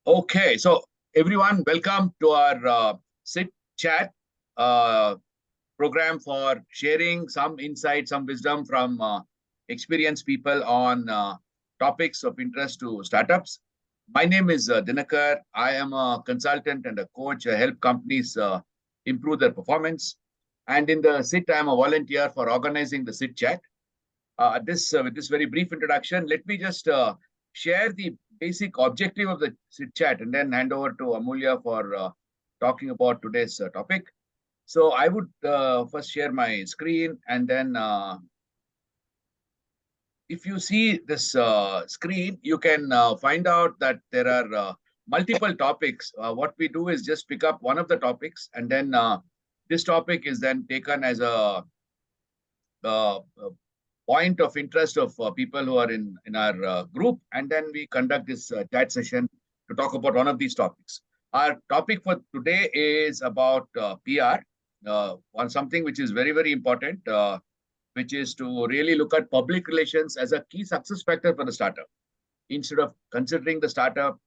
Okay, so everyone, welcome to our SIT chat program for sharing some insight, some wisdom from experienced people on topics of interest to startups. My name is Dinakar. I am a consultant and a coach. I help companies improve their performance. And in the SIT, I am a volunteer for organizing the SIT chat. With this very brief introduction, let me just share the basic objective of the SIT chat and then hand over to Amulya for talking about today's topic. So I would first share my screen, and then if you see this screen, you can find out that there are multiple topics. What we do is just pick up one of the topics, and then this topic is then taken as a point of interest of people who are in our group, and then we conduct this chat session to talk about one of these topics. Our topic for today is about PR, on something which is very, very important, which is to really look at public relations as a key success factor for the startup. Instead of considering the startup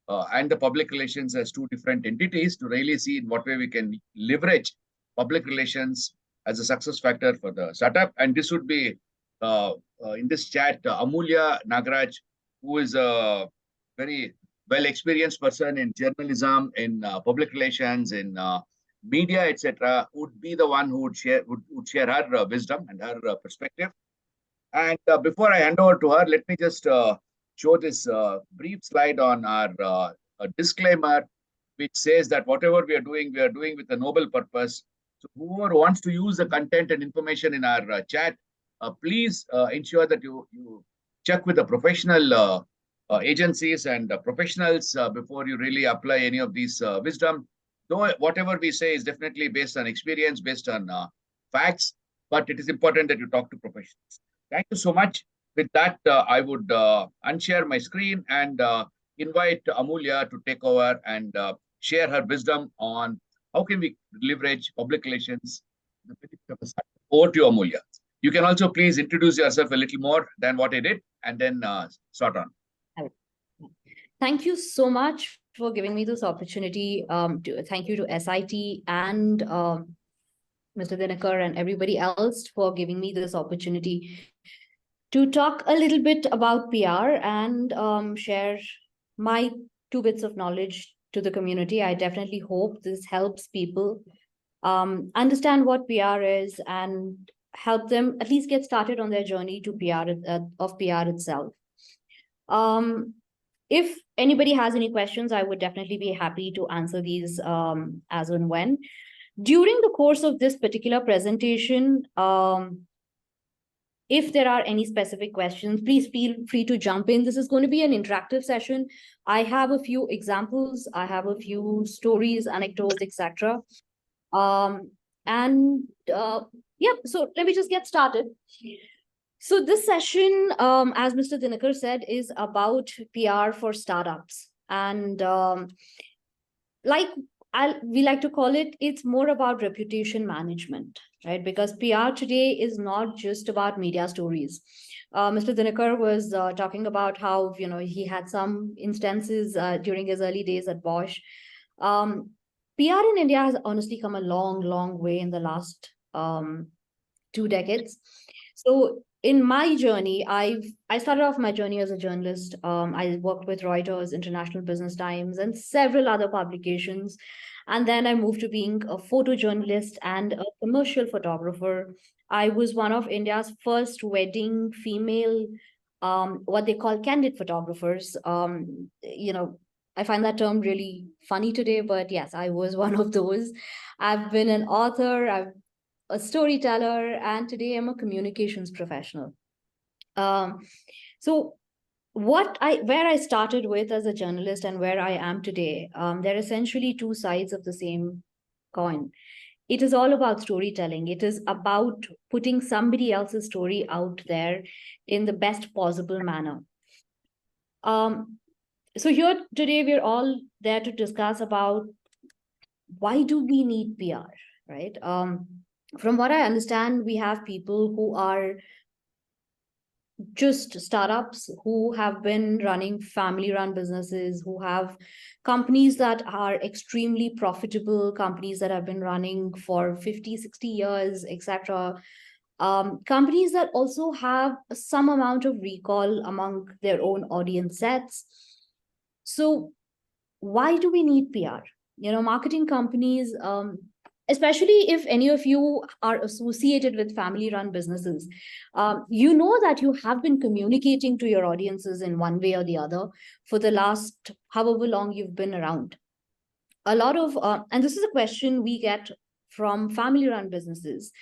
and the public relations as two different entities, to really see in what way we can leverage public relations as a success factor for the startup. And this would be in this chat, Amulya Nagaraj, who is a very well-experienced person in journalism, in public relations, in media, etc., would be the one who would share her wisdom and her perspective. And before I hand over to her, let me just show this brief slide on our disclaimer, which says that whatever we are doing with a noble purpose. So whoever wants to use the content and information in our chat, please ensure that you check with the professional agencies and professionals before you really apply any of these wisdom. Though whatever we say is definitely based on experience, based on facts, but it is important that you talk to professionals. Thank you so much. With that, I would unshare my screen and invite Amulya to take over and share her wisdom on how can we leverage public relations. Over to you, Amulya. You can also please introduce yourself a little more than what I did, and then start on. Thank you so much for giving me this opportunity. Thank you to SIT and Mr. Dinakar and everybody else for giving me this opportunity to talk a little bit about PR and share my 2 bits of knowledge to the community. I definitely hope this helps people understand what PR is and help them at least get started on their journey to PR itself. If anybody has any questions, I would definitely be happy to answer these as and when. During the course of this particular presentation, if there are any specific questions, please feel free to jump in. This is going to be an interactive session. I have a few examples. I have a few stories, anecdotes, etc. Yeah, so let me just get started. So this session, as Mr. Dinakar said, is about PR for startups. And we like to call it, it's more about reputation management, right? Because PR today is not just about media stories. Mr. Dinakar was talking about how, he had some instances during his early days at Bosch. PR in India has honestly come a long, long way in the last 2 decades. So in my journey, I started off my journey as a journalist. I worked with Reuters, International Business Times, and several other publications. And then I moved to being a photojournalist and a commercial photographer. I was one of India's first wedding female, what they call candid photographers. I find that term really funny today, but yes, I was one of those. I've been an author, I've a storyteller, and today I'm a communications professional. So where I started with as a journalist and where I am today, they're essentially 2 sides of the same coin. It is all about storytelling. It is about putting somebody else's story out there in the best possible manner. So here today, we're all there to discuss about why do we need PR, right? From what I understand, we have people who are just startups who have been running family-run businesses, who have companies that are extremely profitable, companies that have been running for 50, 60 years, etc. Companies that also have some amount of recall among their own audience sets. So why do we need PR? Marketing companies, especially if any of you are associated with family run businesses, you know that you have been communicating to your audiences in one way or the other for the last however long you've been around. A lot of, and this is a question we get from family run businesses.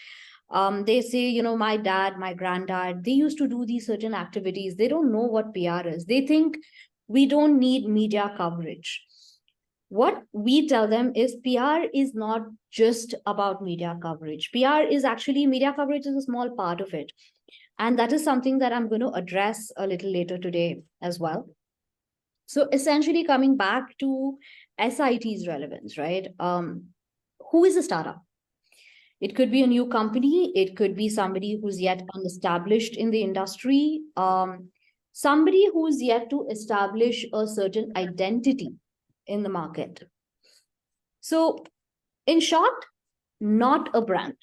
They say, my dad, my granddad, they used to do these certain activities. They don't know what PR is. They think we don't need media coverage. What we tell them is PR is not just about media coverage. PR is actually, media coverage is a small part of it. And that is something that I'm going to address a little later today as well. So essentially coming back to SIT's relevance, right? Who is a startup? It could be a new company. It could be somebody who's yet unestablished in the industry. Somebody who's yet to establish a certain identity in the market. So in short, not a brand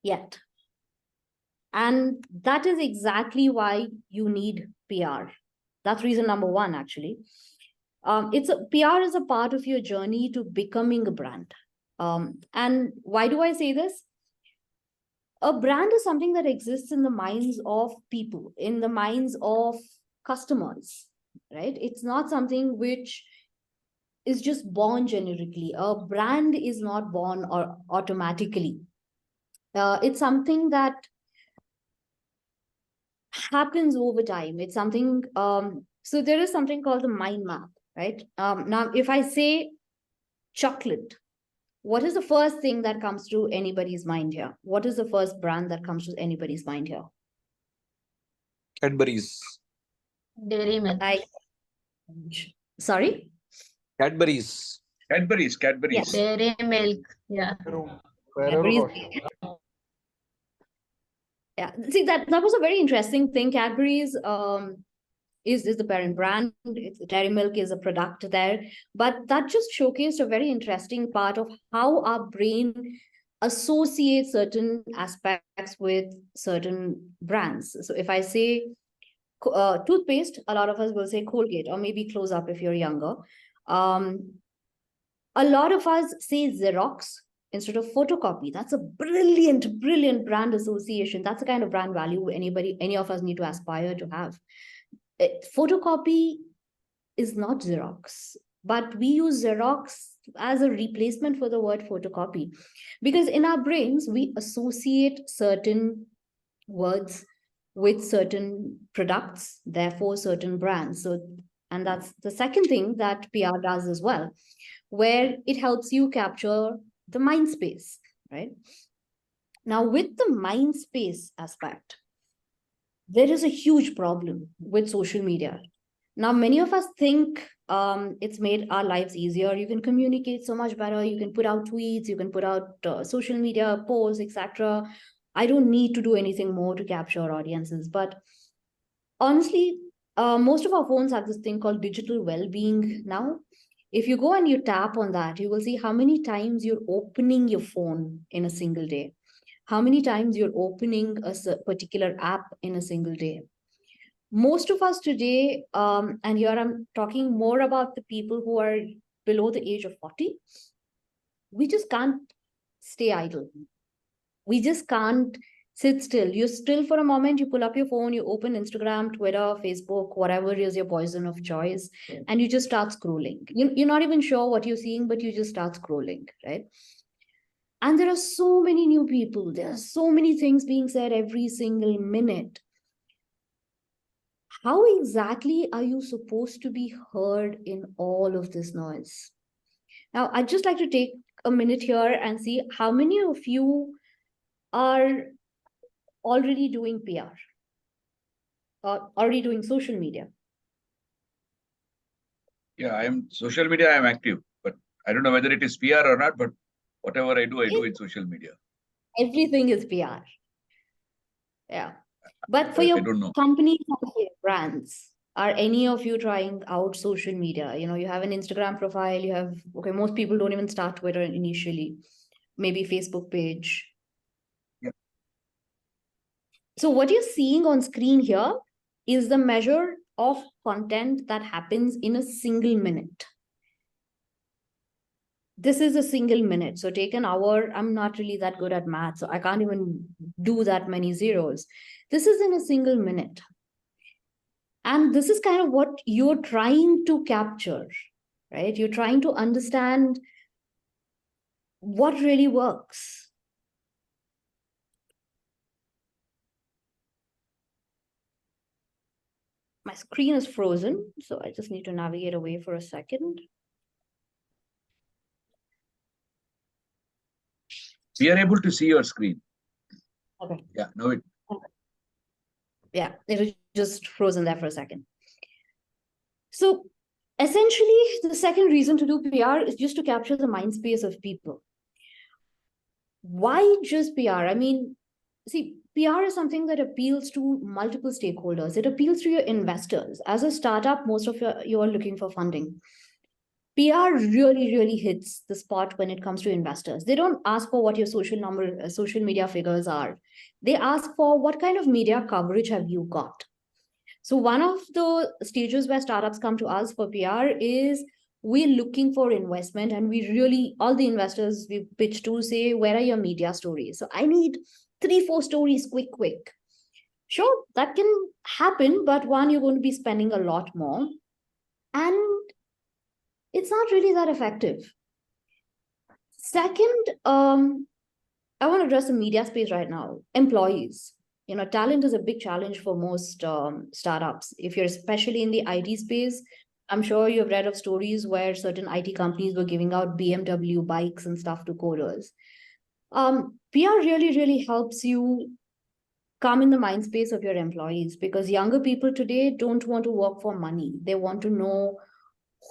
yet. And that is exactly why you need PR. That's reason number one, actually. PR is a part of your journey to becoming a brand. And why do I say this? A brand is something that exists in the minds of people, in the minds of customers, right? It's not something which is just born generically. A brand is not born or automatically. It's something that happens over time. It's something, so there is something called the mind map, right? Now, if I say chocolate, what is the first thing that comes to anybody's mind here? What is the first brand that comes to anybody's mind here? Cadbury's. Dairy milk. Sorry? Cadbury's. Cadbury's. Yes. Dairy milk. Yeah. Cadbury's. Yeah. See, that was a very interesting thing. Cadbury's is the parent brand. Dairy milk is a product there. But that just showcased a very interesting part of how our brain associates certain aspects with certain brands. So if I say toothpaste, a lot of us will say Colgate, or maybe Close Up if you're younger. A lot of us say Xerox instead of photocopy. That's a brilliant, brilliant brand association. That's the kind of brand value any of us need to aspire to have. Photocopy is not Xerox, but we use Xerox as a replacement for the word photocopy, because in our brains, we associate certain words with certain products, therefore certain brands. So, and that's the second thing that PR does as well, where it helps you capture the mind space, right? Now, with the mind space aspect, there is a huge problem with social media. Now, many of us think it's made our lives easier. You can communicate so much better. You can put out tweets, you can put out social media posts, etc. I don't need to do anything more to capture audiences. But honestly, most of our phones have this thing called digital well-being now. If you go and you tap on that, you will see how many times you're opening your phone in a single day, how many times you're opening a particular app in a single day. Most of us today, and here I'm talking more about the people who are below the age of 40, we just can't stay idle. We just can't sit still. You're still for a moment, you pull up your phone, you open Instagram, Twitter, Facebook, whatever is your poison of choice, and you just start scrolling. You're not even sure what you're seeing, but you just start scrolling, right? And there are so many new people. There are so many things being said every single minute. How exactly are you supposed to be heard in all of this noise? Now, I'd just like to take a minute here and see how many of you are already doing PR, or already doing social media. Yeah, social media, I'm active, but I don't know whether it is PR or not, but whatever I do in social media. Everything is PR. Yeah. But for I your don't know. companies or your brands, are any of you trying out social media? You have an Instagram profile, you have, okay, most people don't even start Twitter initially, maybe Facebook page. Yeah. So what you're seeing on screen here is the measure of content that happens in a single minute. This is a single minute. So take an hour. I'm not really that good at math, so I can't even do that many zeros. This is in a single minute. And this is kind of what you're trying to capture, right? You're trying to understand what really works. My screen is frozen, so I just need to navigate away for a second. We are able to see your screen. Okay. Yeah, no, it. Yeah, it was just frozen there for a second. So essentially, the second reason to do PR is just to capture the mind space of people. Why just PR? I mean, see, PR is something that appeals to multiple stakeholders. It appeals to your investors. As a startup, most of you are looking for funding. PR really, really hits the spot when it comes to investors. They don't ask for what your social media figures are. They ask for what kind of media coverage have you got. So one of the stages where startups come to us for PR is we're looking for investment, and we really, all the investors we pitch to say, where are your media stories? So I need 3-4 stories quick. Sure, that can happen, but one, you're going to be spending a lot more, and it's not really that effective. Second, I want to address the media space right now. Employees. Talent is a big challenge for most startups. If you're especially in the IT space, I'm sure you've read of stories where certain IT companies were giving out BMW bikes and stuff to coders. PR really, really helps you come in the mind space of your employees, because younger people today don't want to work for money. They want to know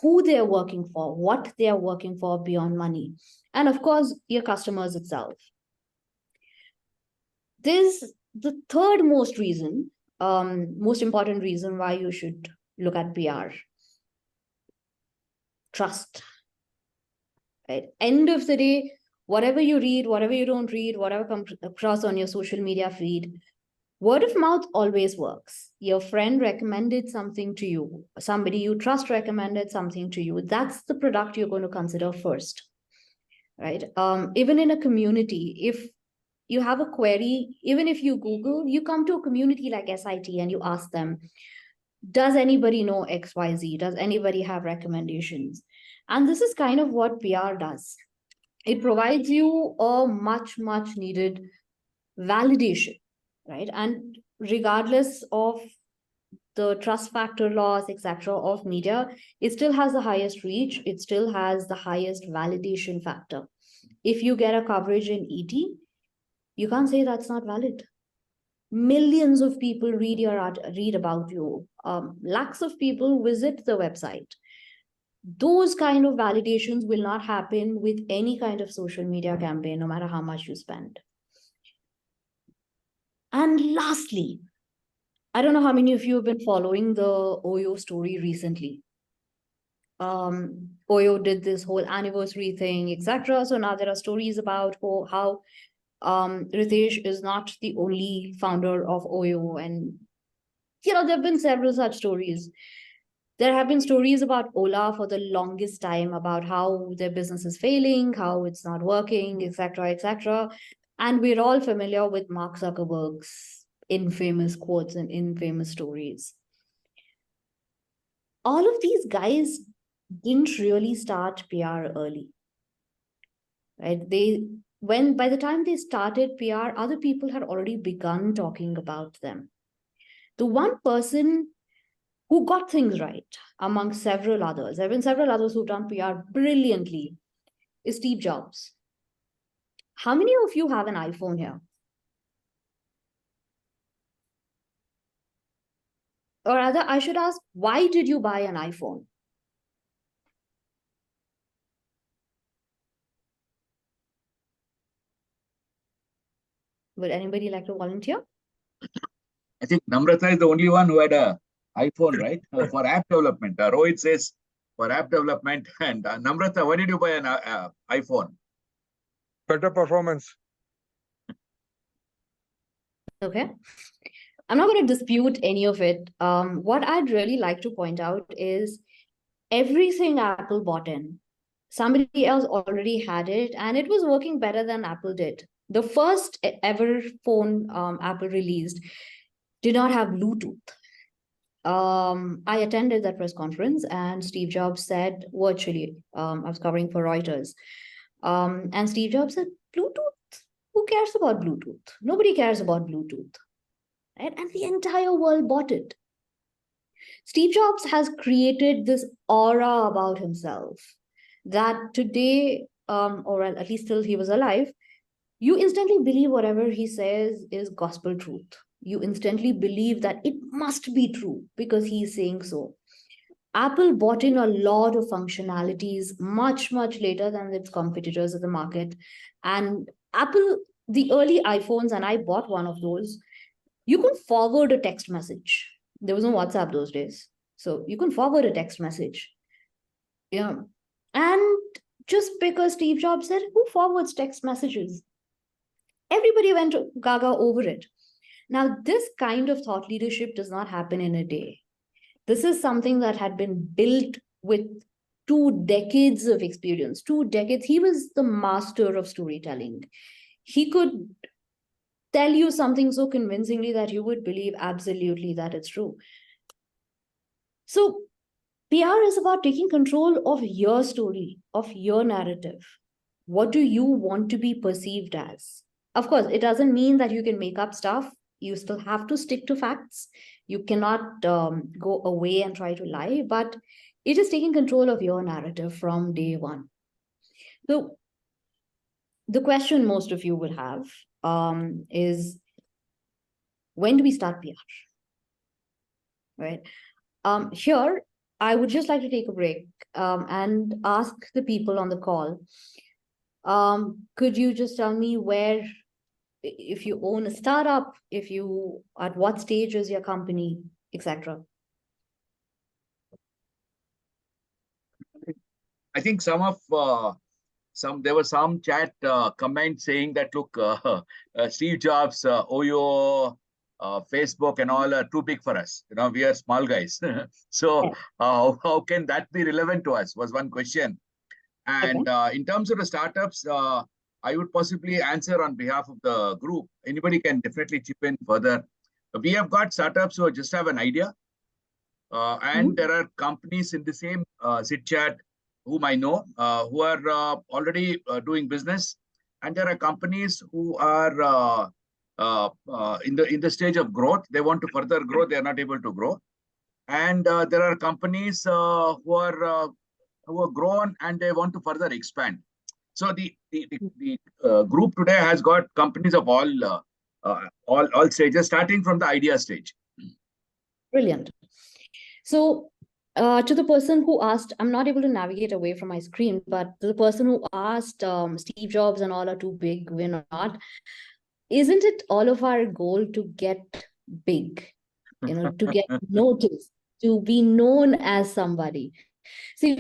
who they're working for, what they are working for beyond money, and of course, your customers itself. There's the third most reason, most important reason why you should look at PR. Trust. Right? End of the day, whatever you read, whatever you don't read, whatever comes across on your social media feed, word of mouth always works. Your friend recommended something to you, somebody you trust recommended something to you. That's the product you're going to consider first, right? Even in a community, if you have a query, even if you Google, you come to a community like SIT and you ask them, does anybody know XYZ? Does anybody have recommendations? And this is kind of what PR does. It provides you a much, much needed validation, right? And regardless of the trust factor loss, etc., of media, it still has the highest reach. It still has the highest validation factor. If you get a coverage in ET, you can't say that's not valid. Millions of people read your art, read about you. Lakhs of people visit the website. Those kind of validations will not happen with any kind of social media campaign, no matter how much you spend. And lastly, I don't know how many of you have been following the Oyo story recently. Oyo did this whole anniversary thing, etc. So now there are stories about how Ritesh is not the only founder of Oyo, and there have been several such stories. There have been stories about Ola for the longest time, about how their business is failing, how it's not working, etc., etc. And we're all familiar with Mark Zuckerberg's infamous quotes and infamous stories. All of these guys didn't really start PR early, right? By the time they started PR, other people had already begun talking about them. The one person who got things right among several others, there have been several others who've done PR brilliantly, is Steve Jobs. How many of you have an iPhone here? Or rather, I should ask, why did you buy an iPhone? Would anybody like to volunteer? I think Namrata is the only one who had a iPhone, right? For app development. Rohit says for app development. And Namrata, why did you buy an iPhone? Better performance. Okay. I'm not going to dispute any of it. What I'd really like to point out is everything Apple bought in, somebody else already had it, and it was working better than Apple did. The first ever phone Apple released did not have Bluetooth. I attended that press conference, and Steve Jobs said virtually, I was covering for Reuters, and Steve Jobs said, Bluetooth? Who cares about Bluetooth? Nobody cares about Bluetooth. Right? And the entire world bought it. Steve Jobs has created this aura about himself that today, or at least till he was alive, you instantly believe whatever he says is gospel truth. You instantly believe that it must be true because he's saying so. Apple bought in a lot of functionalities much, much later than its competitors in the market. And Apple, the early iPhones, and I bought one of those, you can forward a text message. There was no WhatsApp those days. So you can forward a text message. Yeah. And just because Steve Jobs said, who forwards text messages? Everybody went gaga over it. Now, this kind of thought leadership does not happen in a day. This is something that had been built with 2 decades of experience, 2 decades. He was the master of storytelling. He could tell you something so convincingly that you would believe absolutely that it's true. So PR is about taking control of your story, of your narrative. What do you want to be perceived as? Of course, it doesn't mean that you can make up stuff. You still have to stick to facts. You cannot go away and try to lie, but it is taking control of your narrative from day one. So the question most of you would have is, when do we start PR? Right? Here, I would just like to take a break and ask the people on the call, could you just tell me where, if you own a startup, if you, at what stage is your company, etc.? I think there was some chat comment saying that, look, Steve Jobs, Oyo, Facebook and all are too big for us. You know, we are small guys. So how can that be relevant to us was one question. And in terms of the startups, I would possibly answer on behalf of the group. Anybody can definitely chip in further. We have got startups who just have an idea. And there are companies in the same sit chat whom I know who are already doing business. And there are companies who are in the stage of growth. They want to further grow. They are not able to grow. And there are companies who are grown and they want to further expand. So the group today has got companies of all stages, starting from the idea stage. Brilliant. So to the person who asked, I'm not able to navigate away from my screen, but the person who asked, Steve Jobs and all are too big, we're not. Isn't it all of our goal to get big, to get noticed, to be known as somebody? See,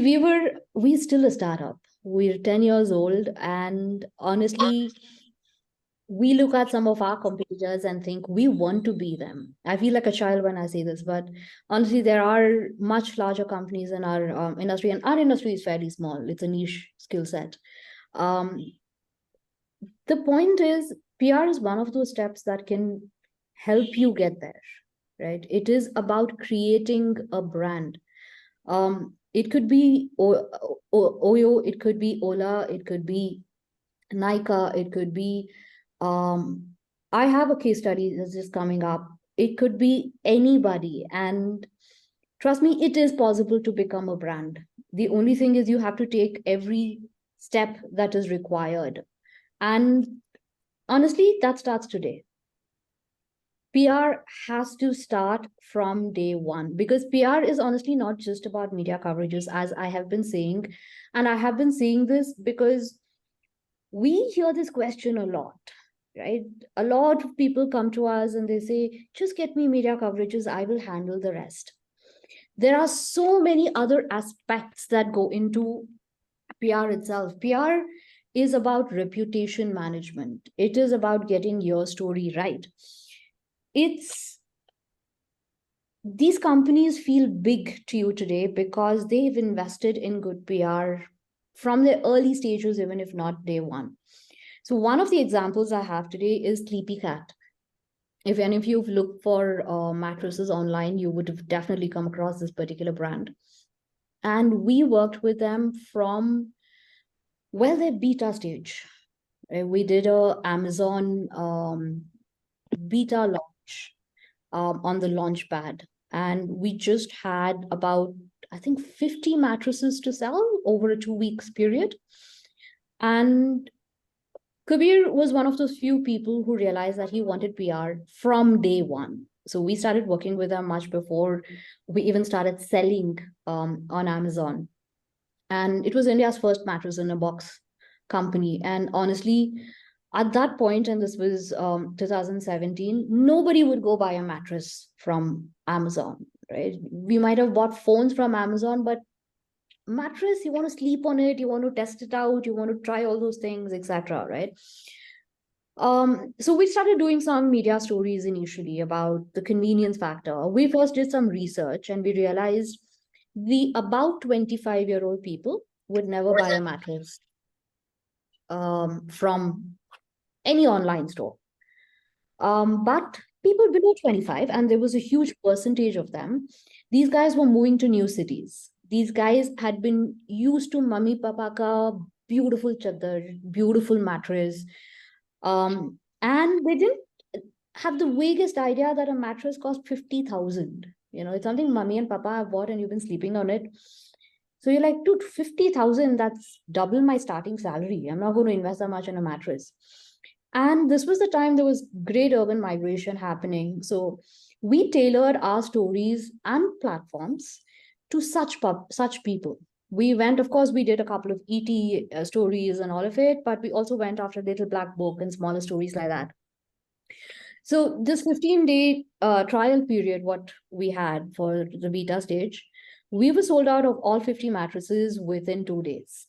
we're still a startup. We're 10 years old, and honestly, we look at some of our competitors and think we want to be them. I feel like a child when I say this, but honestly, there are much larger companies in our industry, and our industry is fairly small. It's a niche skill set. The point is, PR is one of those steps that can help you get there, right? It is about creating a brand. It could be Oyo, it could be Ola, it could be Nika, it could be, I have a case study that's just coming up. It could be anybody. And trust me, it is possible to become a brand. The only thing is you have to take every step that is required. And honestly, that starts today. PR has to start from day one, because PR is honestly not just about media coverages, as I have been saying. And I have been saying this because we hear this question a lot, right? A lot of people come to us and they say, just get me media coverages, I will handle the rest. There are so many other aspects that go into PR itself. PR is about reputation management. It is about getting your story right. These companies feel big to you today because they've invested in good PR from the early stages, even if not day one. So one of the examples I have today is Sleepy Cat. If any of you have looked for mattresses online, you would have definitely come across this particular brand. And we worked with them from, well, their beta stage. We did a Amazon beta launch on the launch pad. And we just had about, I think, 50 mattresses to sell over a 2 weeks period. And Kabir was one of those few people who realized that he wanted PR from day one. So we started working with them much before we even started selling on Amazon. And it was India's first mattress in a box company. And honestly, at that point, and this was 2017, nobody would go buy a mattress from Amazon, right? We might have bought phones from Amazon, but mattress, you want to sleep on it, you want to test it out, you want to try all those things, etc., right? So we started doing some media stories initially about the convenience factor. We first did some research and we realized the about 25-year-old people would never buy a mattress from any online store. But people below 25, and there was a huge percentage of them, these guys were moving to new cities. These guys had been used to mummy papa ka beautiful chadar, beautiful mattress. And they didn't have the vaguest idea that a mattress cost 50,000. You know, it's something mummy and papa have bought and you've been sleeping on it. So you're like, dude, 50,000, that's double my starting salary. I'm not going to invest that much in a mattress. And this was the time there was great urban migration happening. So we tailored our stories and platforms to such people. We went, of course, we did a couple of ET stories and all of it, but we also went after Little Black Book and smaller stories like that. So this 15-day trial period, what we had for the beta stage, we were sold out of all 50 mattresses within 2 days.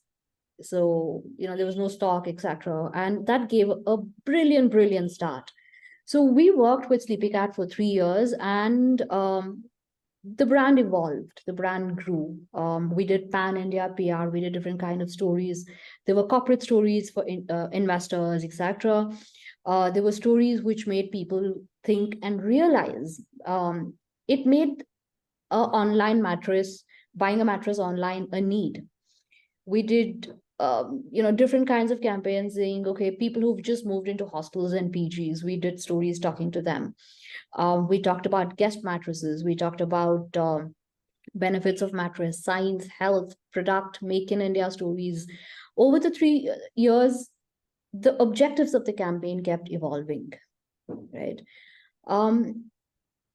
So, there was no stock, etc. And that gave a brilliant start. So we worked with Sleepy Cat for 3 years and the brand evolved, the brand grew. We did pan-India PR, we did different kind of stories. There were corporate stories for investors, etc. There were stories which made people think and realize. It made online mattress, buying a mattress online, a need. We did different kinds of campaigns saying, okay, people who've just moved into hostels and PGs, we did stories talking to them. We talked about guest mattresses. We talked about benefits of mattress, science, health, product, make in India stories. Over the 3 years, the objectives of the campaign kept evolving, right?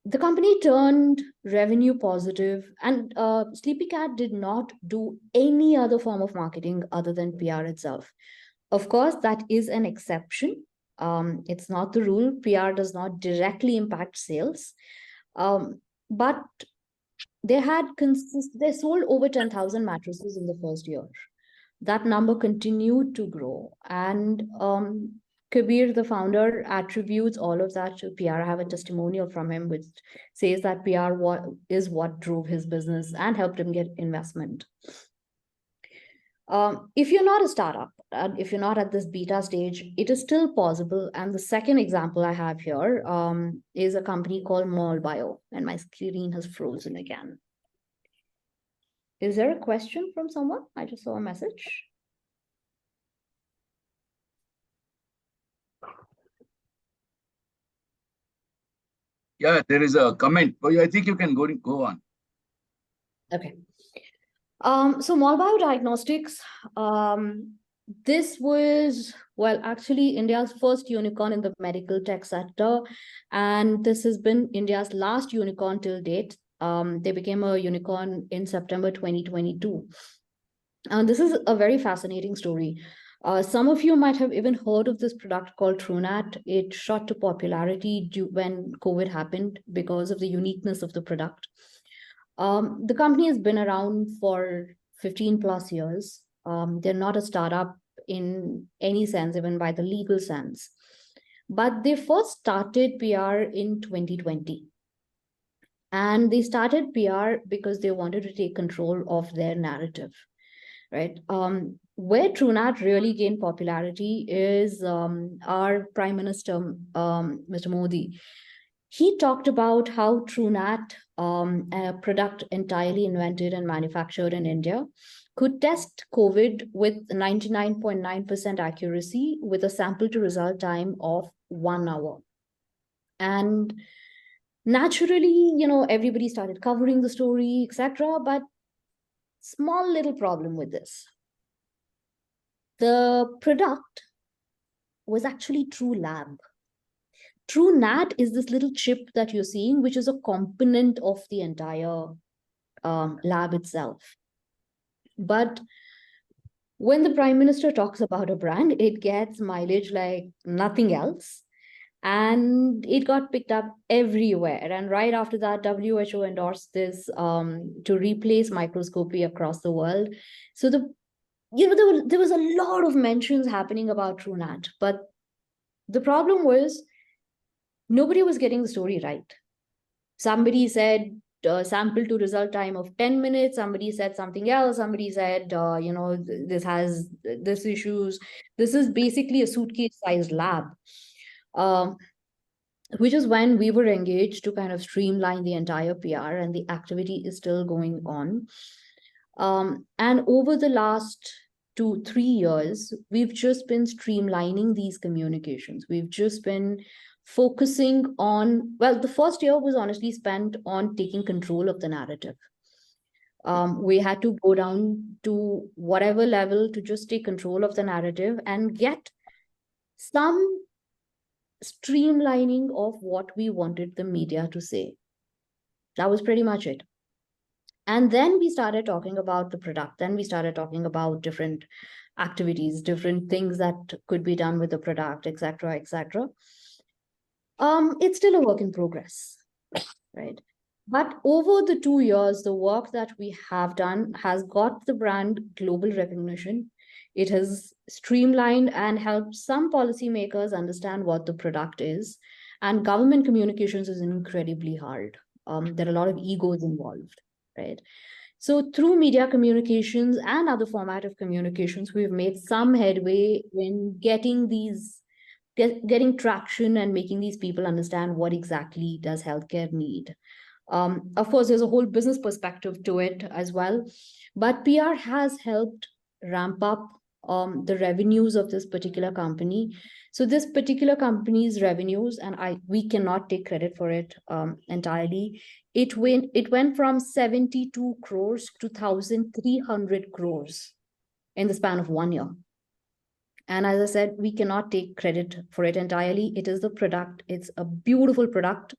The company turned revenue positive, and Sleepy Cat did not do any other form of marketing other than PR itself. Of course, that is an exception. It's not the rule. PR does not directly impact sales. But they sold over 10,000 mattresses in the first year. That number continued to grow. And Kabir, the founder, attributes all of that to PR. I have a testimonial from him which says that PR is what drove his business and helped him get investment. If you're not a startup, if you're not at this beta stage, it is still possible. And the second example I have here is a company called Mall Bio, and my screen has frozen again. Is there a question from someone? I just saw a message. Yeah, there is a comment. Oh, I think you can go on. Okay. So Mall Bio Diagnostics, this was, well, actually India's first unicorn in the medical tech sector. And this has been India's last unicorn till date. They became a unicorn in September 2022. And this is a very fascinating story. Some of you might have even heard of this product called TrueNat. It shot to popularity when COVID happened because of the uniqueness of the product. The company has been around for 15 plus years. They're not a startup in any sense, even by the legal sense. But they first started PR in 2020. And they started PR because they wanted to take control of their narrative, right? Where TrueNat really gained popularity is our Prime Minister, Mr. Modi. He talked about how TrueNat, a product entirely invented and manufactured in India, could test COVID with 99.9% accuracy with a sample to result time of 1 hour. And naturally, everybody started covering the story, etc. But small little problem with this. The product was actually TrueLab. TrueNat is this little chip that you're seeing, which is a component of the entire lab itself. But when the Prime Minister talks about a brand, it gets mileage like nothing else. And it got picked up everywhere. And right after that, WHO endorsed this to replace microscopy across the world. So there was a lot of mentions happening about TrueNat, but the problem was nobody was getting the story right. Somebody said sample to result time of 10 minutes. Somebody said something else. Somebody said, this has this issues. This is basically a suitcase-sized lab. Which is when we were engaged to kind of streamline the entire PR, and the activity is still going on. And over the last 2-3 years, we've just been streamlining these communications. We've just been focusing on, well, the first year was honestly spent on taking control of the narrative. We had to go down to whatever level to just take control of the narrative and get some streamlining of what we wanted the media to say. That was pretty much it. And then we started talking about the product. Then we started talking about different activities, different things that could be done with the product, etc., etc. It's still a work in progress, right? But over the 2 years, the work that we have done has got the brand global recognition. It has streamlined and helped some policymakers understand what the product is. And government communications is incredibly hard. There are a lot of egos involved, right? So through media communications and other format of communications, we've made some headway in getting getting traction and making these people understand what exactly does healthcare need. Of course, there's a whole business perspective to it as well, but PR has helped ramp up the revenues of this particular company. So this particular company's revenues, and we cannot take credit for it entirely. It went from 72 crores to 1,300 crores in the span of 1 year. And as I said, we cannot take credit for it entirely. It is the product. It's a beautiful product.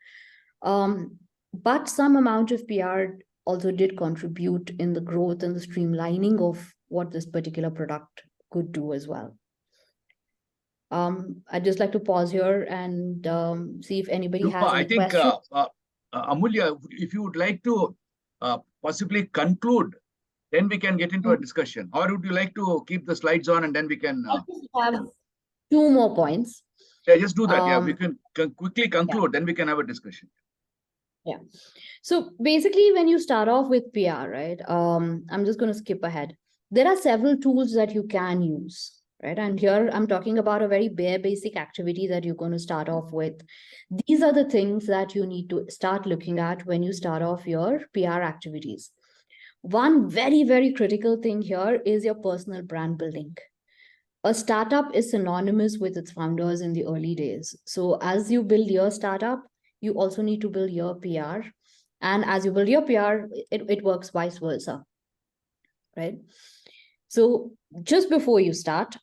But some amount of PR also did contribute in the growth and the streamlining of what this particular product could do as well. I'd just like to pause here and see if anybody has any questions. Amulya, if you would like to possibly conclude, then we can get into a discussion. Or would you like to keep the slides on and then we can... I just have 2 more points. Yeah, just do that. We can quickly conclude, then we can have a discussion. Yeah. So basically, when you start off with PR, right, I'm just going to skip ahead. There are several tools that you can use, right? And here I'm talking about a very bare basic activity that you're going to start off with. These are the things that you need to start looking at when you start off your PR activities. One very, very critical thing here is your personal brand building. A startup is synonymous with its founders in the early days. So as you build your startup, you also need to build your PR. And as you build your PR, it works vice versa, right? So just before you start,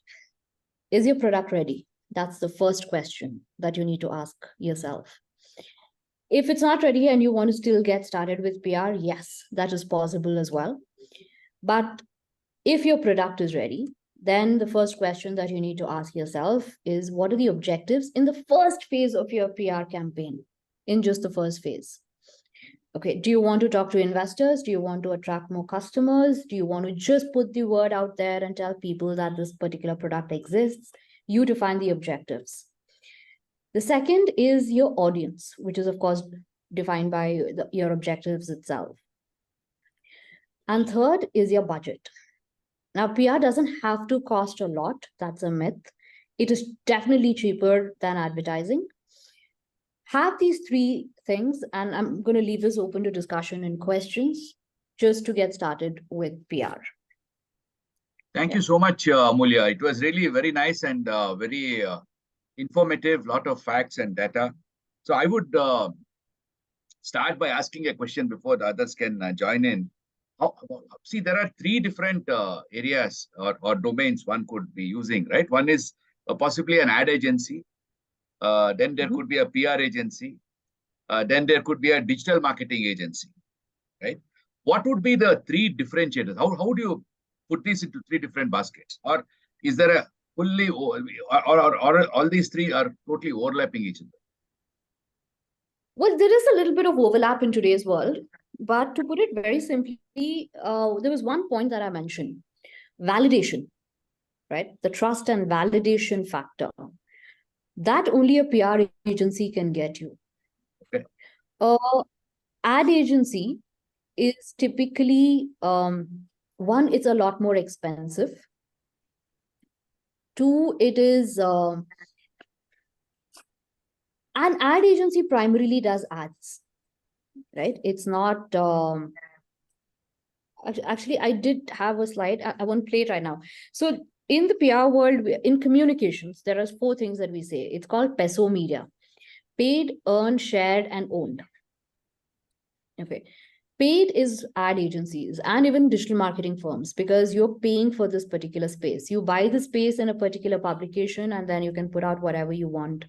is your product ready? That's the first question that you need to ask yourself. If it's not ready and you want to still get started with PR, yes, that is possible as well. But if your product is ready, then the first question that you need to ask yourself is, what are the objectives in the first phase of your PR campaign, in just the first phase? Okay, do you want to talk to investors? Do you want to attract more customers? Do you want to just put the word out there and tell people that this particular product exists? You define the objectives. The second is your audience, which is, of course, defined by your objectives itself. And third is your budget. Now, PR doesn't have to cost a lot. That's a myth. It is definitely cheaper than advertising. Have these three things, and I'm going to leave this open to discussion and questions just to get started with PR. Thank you so much, Amulya. It was really very nice and very informative, lot of facts and data. So I would start by asking a question before the others can join in. See, there are three different areas or domains one could be using, right? One is possibly an ad agency. Then there could be a PR agency. Then there could be a digital marketing agency, right? What would be the three differentiators? How do you put these into three different baskets? Or is there a fully, or all these three are totally overlapping each other? Well, there is a little bit of overlap in today's world, but to put it very simply, there was one point that I mentioned, validation, right? The trust and validation factor. That only a PR agency can get you. Okay. Ad agency is typically, one, it's a lot more expensive. Two, it is, an ad agency primarily does ads, right? It's not, actually, I did have a slide. I won't play it right now. So in the PR world, in communications, there are four things that we say. It's called peso media: paid, earned, shared, and owned. Okay. Paid is ad agencies and even digital marketing firms, because you're paying for this particular space. You buy the space in a particular publication, and then you can put out whatever you want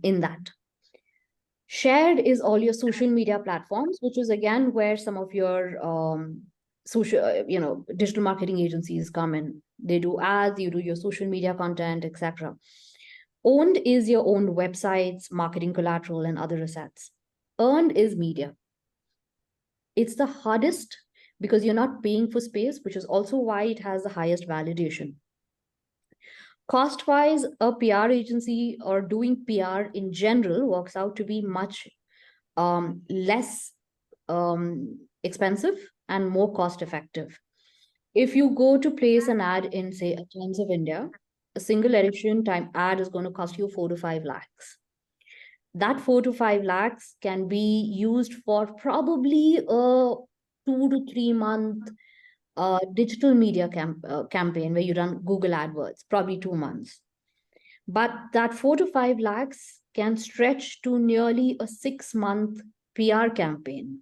in that. Shared is all your social media platforms, which is again where some of your social, digital marketing agencies come in. They do ads, you do your social media content, etc. Owned is your own websites, marketing collateral, and other assets. Earned is media. It's the hardest because you're not paying for space, which is also why it has the highest validation. Cost-wise, a PR agency or doing PR in general works out to be much less expensive and more cost-effective. If you go to place an ad in, say, Times of India, a single edition time ad is going to cost you 4 to 5 lakhs. That 4 to 5 lakhs can be used for probably a 2 to 3 month digital media campaign where you run Google AdWords, probably 2 months. But that 4 to 5 lakhs can stretch to nearly a 6-month PR campaign,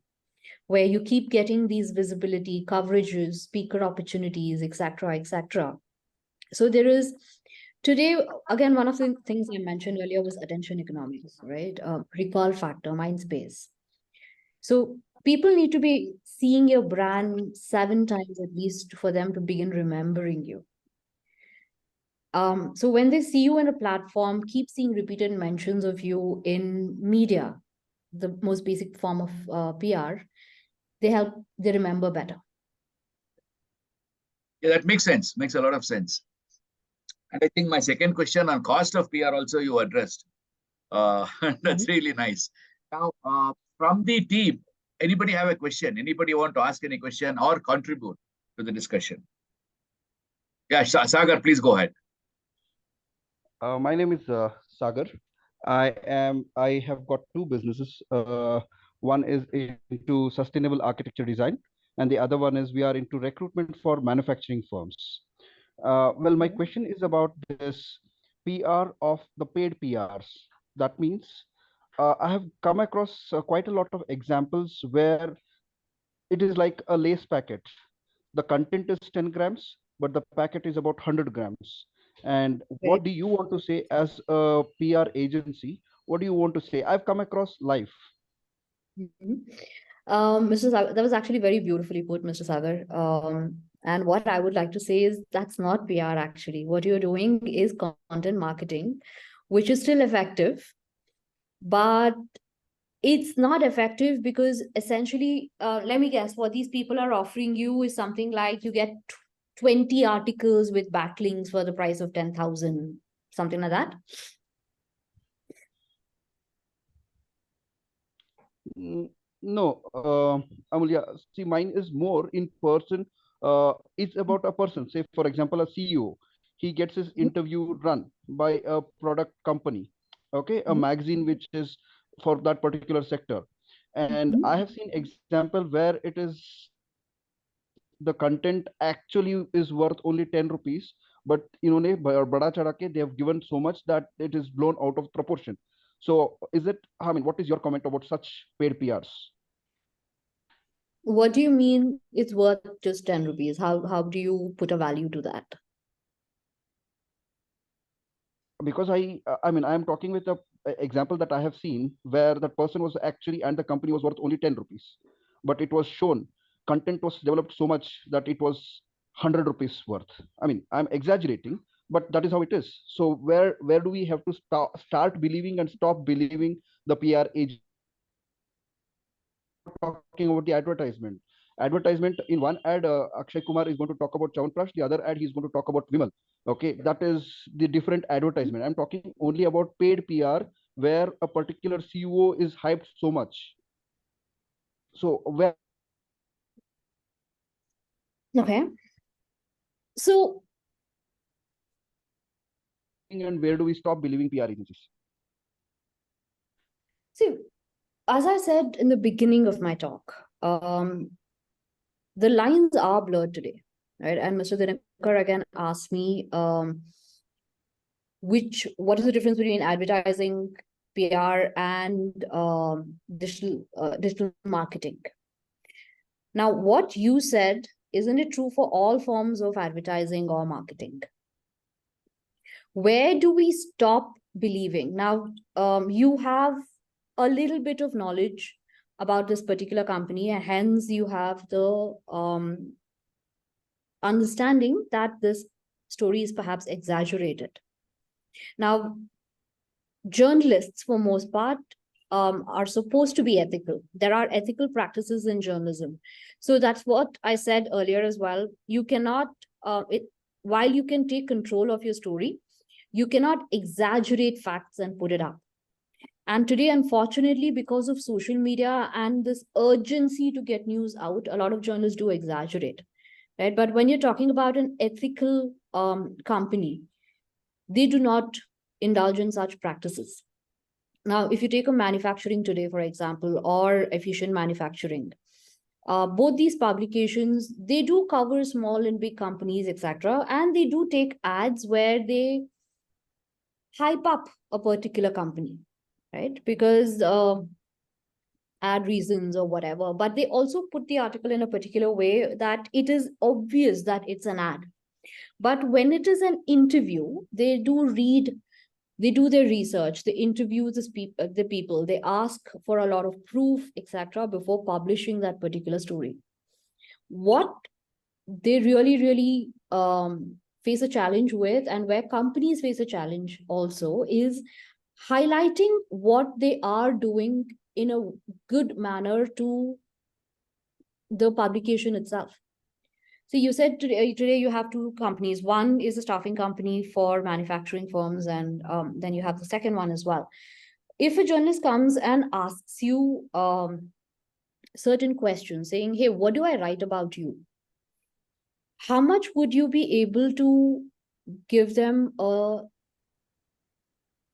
where you keep getting these visibility, coverages, speaker opportunities, etc., etc. So there is, today, again, one of the things I mentioned earlier was attention economics, right? Recall factor, mind space. So people need to be seeing your brand 7 times at least for them to begin remembering you. So when they see you in a platform, keep seeing repeated mentions of you in media, the most basic form of PR, they remember better. Yeah, that makes sense. Makes a lot of sense. And I think my second question on cost of PR also you addressed. That's really nice. Now, from the team, anybody have a question? Anybody want to ask any question or contribute to the discussion? Yeah, Sagar, please go ahead. My name is Sagar. I have got 2 businesses. One is into sustainable architecture design, and the other one is we are into recruitment for manufacturing firms. Well, my question is about this PR of the paid PRs. That means I have come across quite a lot of examples where it is like a lace packet. The content is 10 grams, but the packet is about 100 grams. And what do you want to say as a PR agency? What do you want to say? I've come across life. Mr. Sagar, that was actually very beautifully put, Mr. Sagar. And what I would like to say is that's not PR actually. What you're doing is content marketing, which is still effective, but it's not effective because essentially, let me guess, what these people are offering you is something like you get 20 articles with backlinks for the price of 10,000, something like that. No, Amulya, see, mine is more in person. It's about a person. Say, for example, a CEO. He gets his interview run by a product company, okay, a magazine which is for that particular sector. And I have seen example where it is the content actually is worth only 10 rupees, but bada chada ke, they have given so much that it is blown out of proportion. So is it, I mean, what is your comment about such paid PRs? What do you mean it's worth just 10 rupees? How do you put a value to that? Because I mean, I am talking with a example that I have seen where that person was actually, and the company was worth only 10 rupees, but it was shown content was developed so much that it was 100 rupees worth. I mean, I'm exaggerating, but that is how it is. So where do we have to start believing and stop believing the PR agent? Talking about the advertisement in one ad, Akshay Kumar is going to talk about Chyawanprash, the other ad he's going to talk about Vimal. Okay, that is the different advertisement. I'm talking only about paid PR where a particular CEO is hyped so much. So where, Okay. So, and where do we stop believing PR agencies? see, as I said in the beginning of my talk, the lines are blurred today, right? And Mr. Dinakar again asked me, what is the difference between advertising, PR, and digital marketing? Now, what you said, isn't it true for all forms of advertising or marketing? Where do we stop believing? Now, you have a little bit of knowledge about this particular company, and hence you have the understanding that this story is perhaps exaggerated. Now, journalists, for most part, are supposed to be ethical. There are ethical practices in journalism. So that's what I said earlier as well. You cannot, while you can take control of your story, you cannot exaggerate facts and put it up. And today, unfortunately, because of social media and this urgency to get news out, a lot of journalists do exaggerate, right? But when you're talking about an ethical company, they do not indulge in such practices. Now, if you take a manufacturing today, for example, or efficient manufacturing, both these publications, they do cover small and big companies, etc. And they do take ads where they hype up a particular company, right? Because ad reasons or whatever, but they also put the article in a particular way that it is obvious that it's an ad. But when it is an interview, they do their research, they interview the people, they ask for a lot of proof, etc., before publishing that particular story. What they really face a challenge with, and where companies face a challenge also, is highlighting what they are doing in a good manner to the publication itself. So you said today you have two companies. One is a staffing company for manufacturing firms, and then you have the second one as well. If a journalist comes and asks you certain questions, saying, hey, what do I write about you? How much would you be able to give them a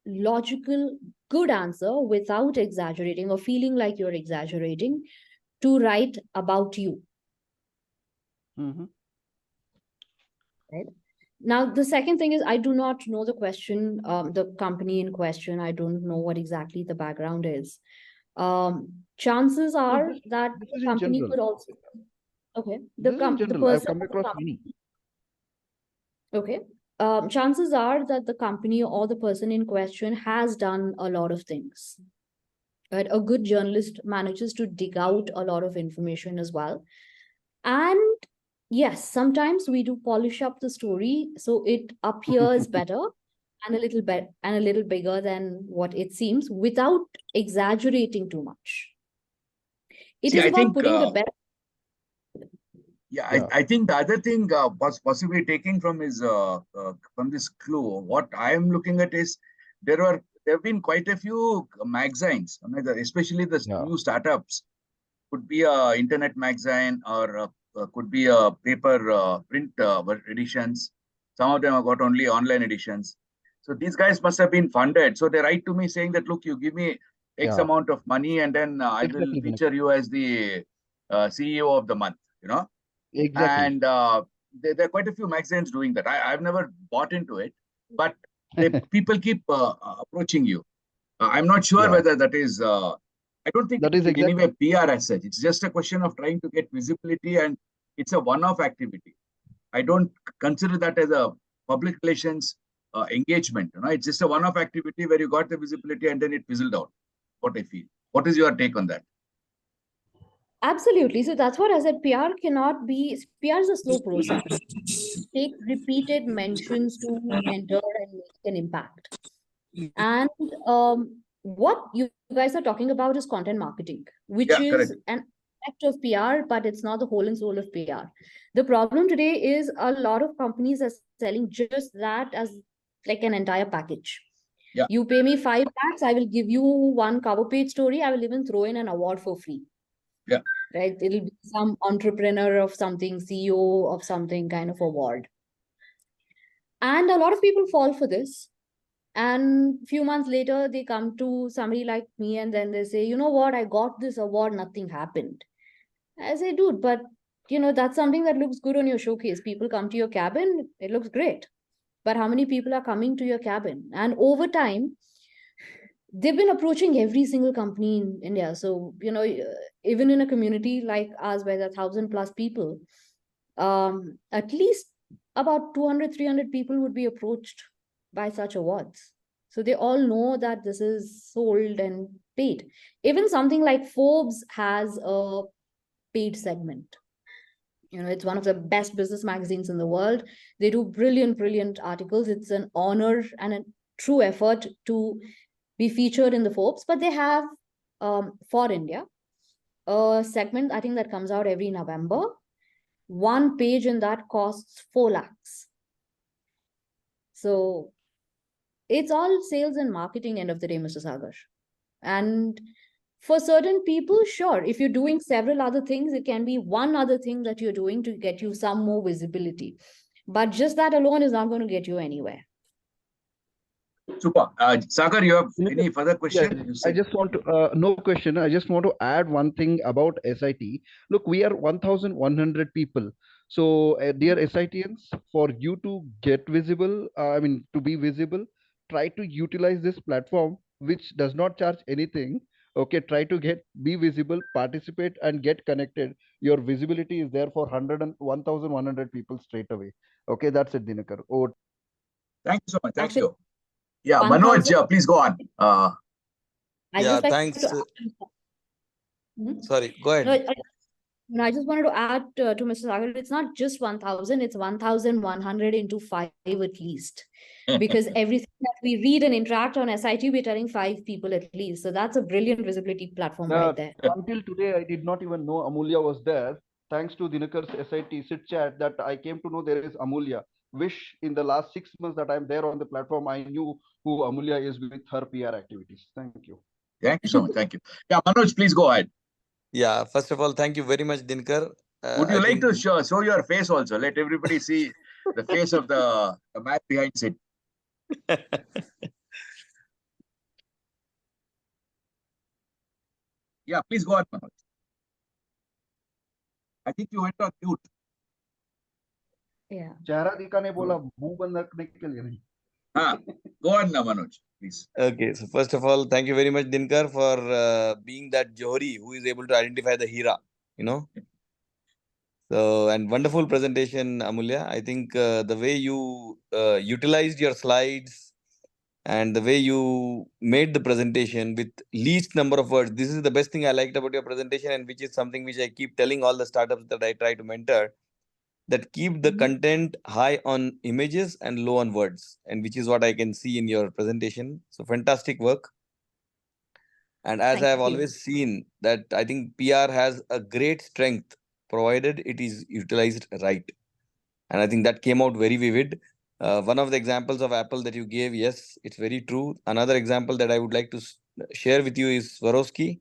logical, good answer without exaggerating or feeling like you're exaggerating to write about you? Mm-hmm. Right. Now, the second thing is, I do not know the question, the company in question. I don't know what exactly the background is. Chances are that This is the in company general. could also, okay, This is in the general. I've person, come across many. okay. Chances are that the company or the person in question has done a lot of things. Right? A good journalist manages to dig out a lot of information as well. And Yes, sometimes we do polish up the story so it appears better and a little bigger than what it seems without exaggerating too much. It See, is I about think, putting the best. I think the other thing was possibly taking from his from this clue. What I am looking at is there have been quite a few magazines, especially the Yeah. new startups. Could be a internet magazine or could be a paper print editions. Some of them have got only online editions. So these guys must have been funded. So they write to me saying that, look, you give me X Yeah. amount of money and then I will Exactly, Dinakar. feature you as the CEO of the month, Exactly. And there are quite a few magazines doing that. I've never bought into it, but people keep approaching you. I'm not sure Yeah. whether that is. I don't think That it's is in any exactly. way PR as such. It's just a question of trying to get visibility, and it's a one-off activity. I don't consider that as a public relations engagement. It's just a one-off activity where you got the visibility and then it fizzled out. What I feel. What is your take on that? Absolutely. So that's what I said. PR is a slow process. It takes repeated mentions to enter and make an impact. And what you guys are talking about is content marketing, which Yeah, is correct. an aspect of PR, but it's not the whole and soul of PR. The problem today is a lot of companies are selling just that as like an entire package. Yeah. You pay me 5 lakhs, I will give you one cover page story. I will even throw in an award for free. Yeah. Right. It'll be some entrepreneur of something, CEO of something kind of award. And a lot of people fall for this. And a few months later, they come to somebody like me and then they say, you know what, I got this award, nothing happened. I say, dude, but that's something that looks good on your showcase. People come to your cabin, it looks great. But how many people are coming to your cabin? And over time, they've been approaching every single company in India. So, even in a community like ours, where there are 1,000+ people, at least about 200, 300 people would be approached by such awards. So they all know that this is sold and paid. Even something like Forbes has a paid segment. It's one of the best business magazines in the world. They do brilliant, brilliant articles. It's an honor and a true effort to be featured in the Forbes, but they have for India a segment, I think, that comes out every November. One page in that costs 4 lakhs. So it's all sales and marketing end of the day, Mr. Sagar. And for certain people, sure, if you're doing several other things, it can be one other thing that you're doing to get you some more visibility. But just that alone is not going to get you anywhere. Super. Sagar, you have any further question? Yes, I just want to, no question. I just want to add one thing about SIT. Look, we are 1,100 people. So, dear SITians, for you to get visible, to be visible, try to utilize this platform, which does not charge anything. Okay, try to be visible, participate, and get connected. Your visibility is there for 1,100 people straight away. Okay, that's it, Dinakar. Over. Thank you so much. Thank Actually, you. Yeah, 1,000. Manoj, please go on. I Yeah, just like thanks. to Mhm. Sorry, go ahead. No, I just wanted to add to Mr. Sagar, it's not just 1,000, it's 1,100 into 5 at least. Because everything that we read and interact on SIT, we're telling 5 people at least. So that's a brilliant visibility platform right there. Until today, I did not even know Amulya was there. Thanks to Dinakar's SIT sit chat that I came to know there is Amulya. Wish in the last 6 months that I'm there on the platform, I knew who Amulya is with her PR activities. Thank you. Thank you so much. Thank you. Yeah, Manoj, please go ahead. Yeah, first of all, thank you very much, Dinakar. Would you I like think to show your face also? Let everybody see the face of the man behind it. Yeah, please go on, Manoj. I think you went on mute. Yeah. चेहरा दिखाने बोला मुंह बंद रखने के लिए नहीं. Go on, Manoj, please. Okay, so first of all, thank you very much, Dinakar, for being that Johari who is able to identify the Hira, So, and wonderful presentation, Amulya. I think the way you utilized your slides and the way you made the presentation with least number of words, this is the best thing I liked about your presentation, and which is something which I keep telling all the startups that I try to mentor. that keep the Mhm. content high on images and low on words, and which is what I can see in your presentation. So fantastic work. And as I Thank have you. always seen that I think PR has a great strength provided it is utilized right. And I think that came out very vivid. One of the examples of Apple that you gave, yes, it's very true. Another example that I would like to share with you is Swarovski,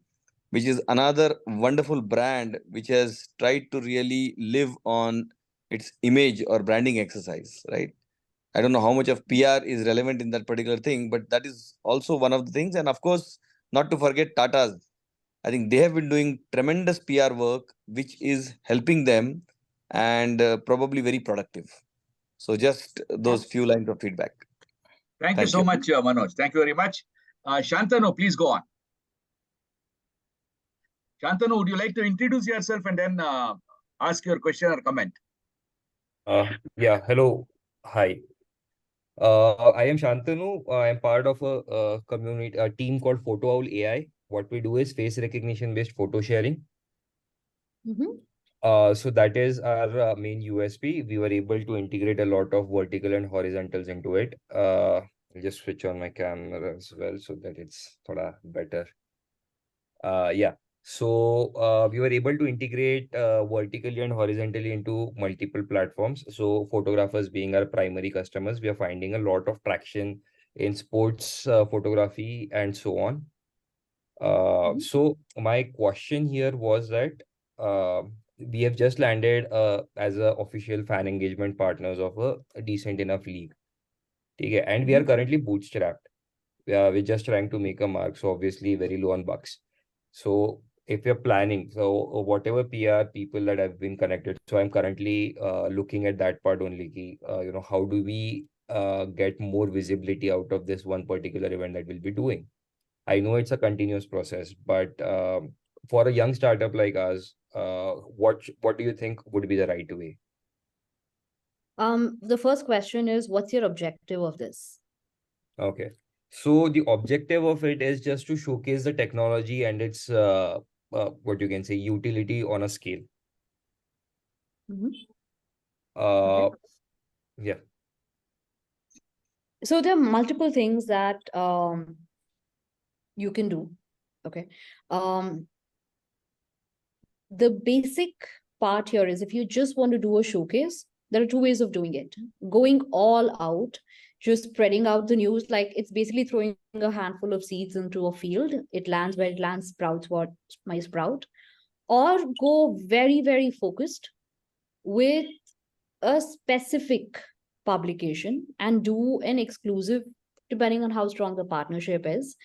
which is another wonderful brand which has tried to really live on its image or branding exercise, right? I don't know how much of PR is relevant in that particular thing, but that is also one of the things. And of course, not to forget Tata's. I think they have been doing tremendous PR work, which is helping them and probably very productive. So just those few lines of feedback. Thank you Thank so you. much, Manoj. Thank you very much. Shantanu, please go on. Shantanu, would you like to introduce yourself and then ask your question or comment? Yeah, hello. Hi. I am Shantanu. I am part of a community, a team called Photo Owl AI. What we do is face recognition based photo sharing. Mhm. So that is our main USP. We were able to integrate a lot of vertical and horizontals into it. I'll just switch on my camera as well so that it's thoda better. Yeah. So we were able to integrate vertically and horizontally into multiple platforms. So photographers being our primary customers, we are finding a lot of traction in sports photography and so on. Mhm. So my question here was that we have just landed as a official fan engagement partners of a decent enough league. Okay? And we are Mhm. currently bootstrapped. We're just trying to make a mark. So obviously very low on bucks. So if you're planning, so whatever PR people that have been connected, so I'm currently looking at that part only. How do we get more visibility out of this one particular event that we'll be doing? I know it's a continuous process, but for a young startup like us, what do you think would be the right way? The first question is, what's your objective of this? Okay. So the objective of it is just to showcase the technology and its what you can say utility on a scale. Mhm. Uh, Okay. yeah. So there are multiple things that you can do. Okay. The basic part here is, if you just want to do a showcase, there are two ways of doing it. Going all out, just spreading out the news, like it's basically throwing a handful of seeds into a field. It lands where it lands, sprouts what might sprout. Or go very, very focused with a specific publication and do an exclusive, depending on how strong the partnership is,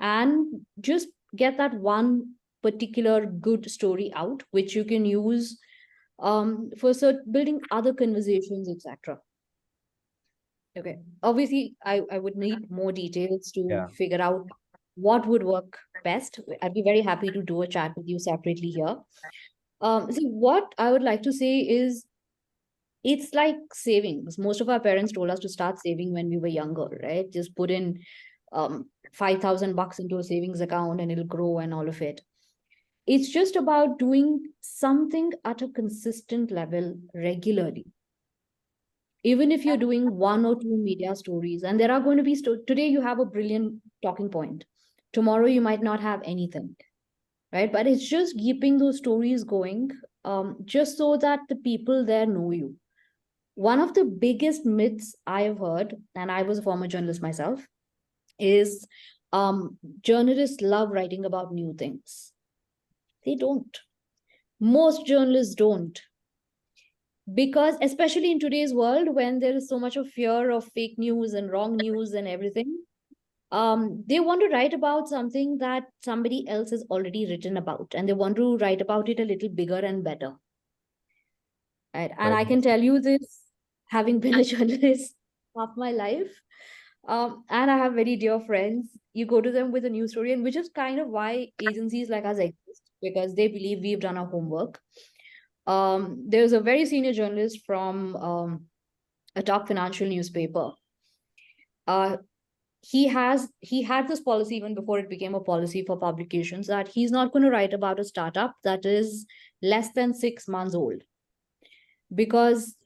and just get that one particular good story out, which you can use for building other conversations, etc. Okay. Obviously, I would need more details to Yeah. figure out what would work best. I'd be very happy to do a chat with you separately here. See, what I would like to say is, it's like savings. Most of our parents told us to start saving when we were younger, right? Just put in 5,000 bucks into a savings account and it'll grow and all of it. It's just about doing something at a consistent level regularly. Even if you're doing one or two media stories, and there are going to be, today you have a brilliant talking point. Tomorrow you might not have anything, right? But it's just keeping those stories going, just so that the people there know you. One of the biggest myths I have heard, and I was a former journalist myself, is journalists love writing about new things. They don't. Most journalists don't. Because, especially in today's world, when there is so much of fear of fake news and wrong news and everything, they want to write about something that somebody else has already written about, and they want to write about it a little bigger and better. Right? And I can tell you this, having been a journalist half my life, and I have very dear friends. You go to them with a news story, and which is kind of why agencies like us exist, because they believe we've done our homework. There's a very senior journalist from a top financial newspaper. He had this policy even before it became a policy for publications, that he's not going to write about a startup that is less than 6 months old, because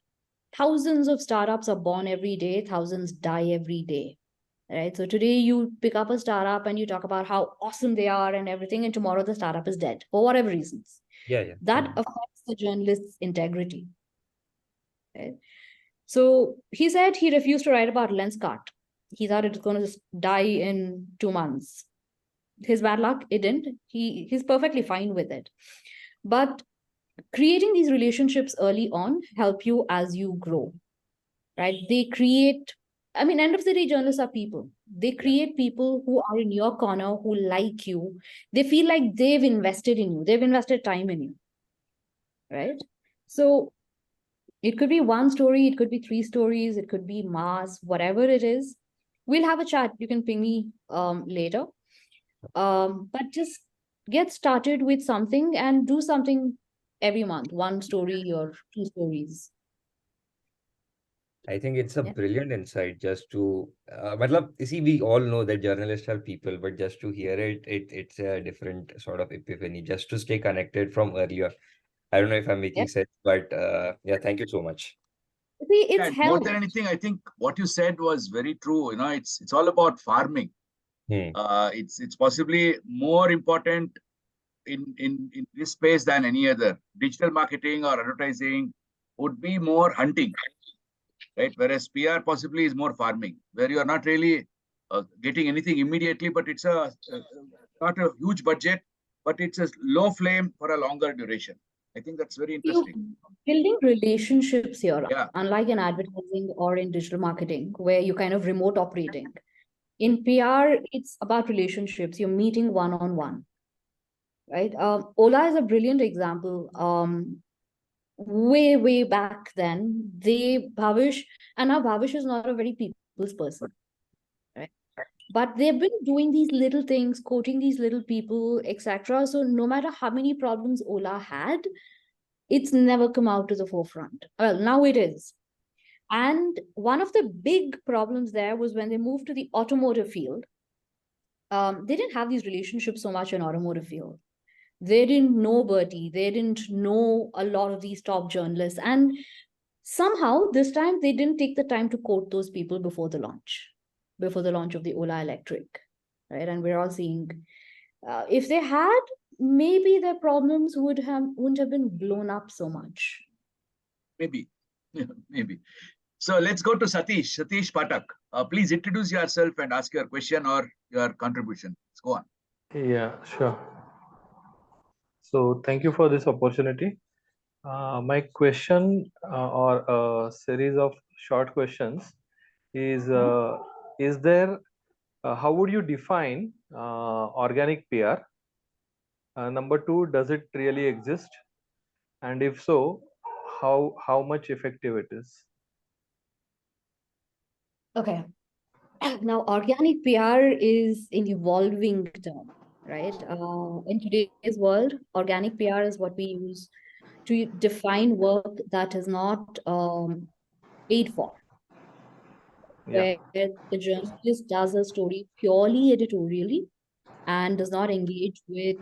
thousands of startups are born every day, thousands die every day. Right. So today you pick up a startup and you talk about how awesome they are and everything, and tomorrow the startup is dead for whatever reasons. Yeah. That affects the journalist's integrity. Right. So he said he refused to write about Lenskart. He thought it was going to die in 2 months. His bad luck, it didn't. He's perfectly fine with it. But creating these relationships early on help you as you grow. Right. They create, I mean, end of the day, journalists are people. They create people who are in your corner, who like you. They feel like they've invested in you. They've invested time in you. Right. So it could be one story, it could be 3 stories, it could be mass, whatever it is. We'll have a chat. You can ping me later. But just get started with something and do something every month, 1 story or 2 stories. I think it's a brilliant insight just to, you see, we all know that journalists are people, but just to hear it's a different sort of epiphany, just to stay connected from earlier. I don't know if I'm making sense, but yeah, thank you so much. See, it's And more than anything, I think what you said was very true. You know, it's all about farming. It's possibly more important in this space than any other. Digital marketing or advertising would be more hunting, right? Whereas PR possibly is more farming, where you are not really getting anything immediately, but it's not a huge budget, but it's a low flame for a longer duration. I think that's very interesting. Building relationships here, Yeah. unlike in advertising or in digital marketing, where you kind of remote operating. In PR, it's about relationships. You're meeting one-on-one, right? Ola is a brilliant example. Way back then, Bhavish, and now Bhavish is not a very people's person, right? But they've been doing these little things, quoting these little people, etc. So no matter how many problems Ola had, it's never come out to the forefront. Well, now it is. And one of the big problems there was when they moved to the automotive field. They didn't have these relationships so much in automotive field. They didn't know Bertie. They didn't know a lot of these top journalists. And somehow this time they didn't take the time to quote those people before the launch of the Ola Electric, right? And we're all seeing, if they had, maybe their problems wouldn't have been blown up so much. Maybe, maybe. So let's go to Satish Patak. Please introduce yourself and ask your question or your contribution. Let's go on. Yeah, sure. So thank you for this opportunity. My question or a series of short questions is there, how would you define organic PR? Number 2, does it really exist? And if so, how much effective it is? Okay. Now, organic PR is an evolving term, right? In today's world, organic PR is what we use to define work that is not paid for. Yeah. Where the journalist does a story purely editorially and does not engage with,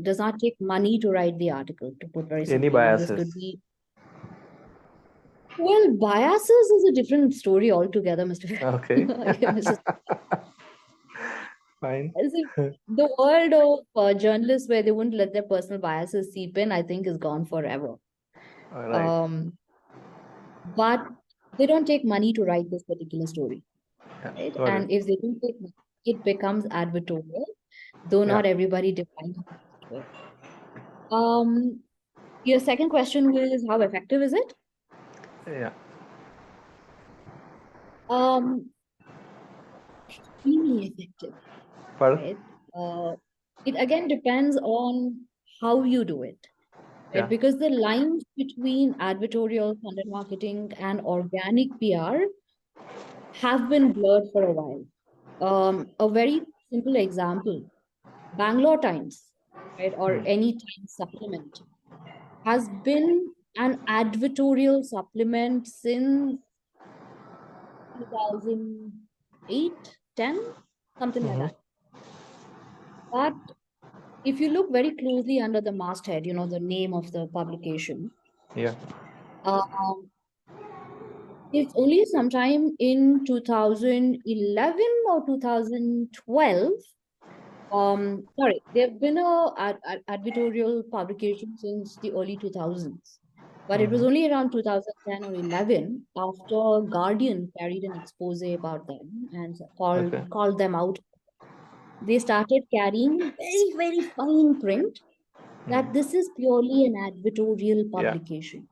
does not take money to write the article, to put very simply. Any biases? This could be, well, biases is a different story altogether, Mr. Okay. Mr. Fine. The world of journalists where they wouldn't let their personal biases seep in, I think, is gone forever. All right. But they don't take money to write this particular story, right? And if they don't take money, it becomes advertorial, though not everybody defines it. Your second question was, how effective is it? Yeah. Extremely effective. Right? It again depends on how you do it. Right? Yeah. Because the lines between advertorial content marketing and organic PR have been blurred for a while. A very simple example, Bangalore Times, right, or any Times supplement, has been an advertorial supplement since 2008, 10, something like that. But if you look very closely under the masthead, you know, the name of the publication, It's only sometime in 2011 or 2012. Sorry, there've been advertorial publication since the early 2000s, but it was only around 2010 or 11 after Guardian carried an expose about them and Okay. called them out. They started carrying very, very fine print that this is purely an advertorial publication.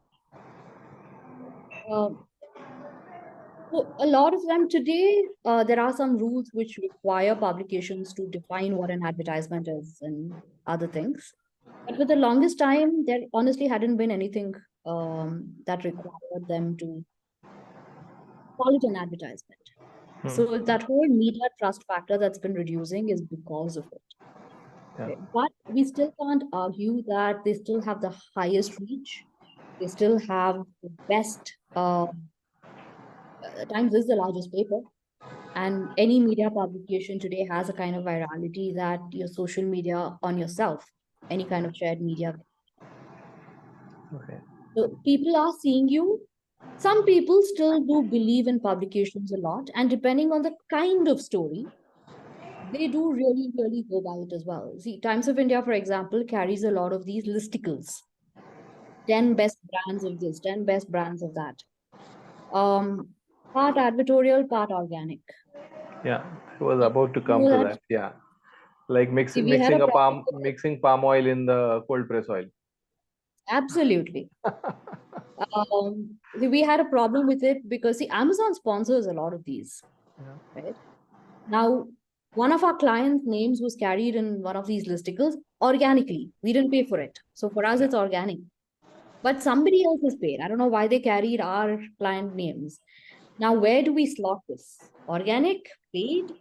So a lot of them today, there are some rules which require publications to define what an advertisement is and other things. But for the longest time, there honestly hadn't been anything that required them to call it an advertisement. So that whole media trust factor that's been reducing is because of it. Yeah. But we still can't argue that they still have the highest reach. They still have the best, Times is the largest paper. And any media publication today has a kind of virality that your social media on yourself, any kind of shared media. Okay. So people are seeing you. Some people still do believe in publications a lot. And depending on the kind of story, they do really, really go by it as well. See, Times of India, for example, carries a lot of these listicles. 10 best brands of this, 10 best brands of that. Part advertorial, part organic. Yeah, I was about to come know to that? that. Yeah, like See, we had a problem with it. mixing palm oil in the cold press oil. Absolutely. We had a problem with it because see, Amazon sponsors a lot of these. Right now, one of our clients' names was carried in one of these listicles organically. We didn't pay for it, so for us, it's organic. But somebody else is paid. I don't know why they carried our client names. Now, where do we slot this? Organic, paid,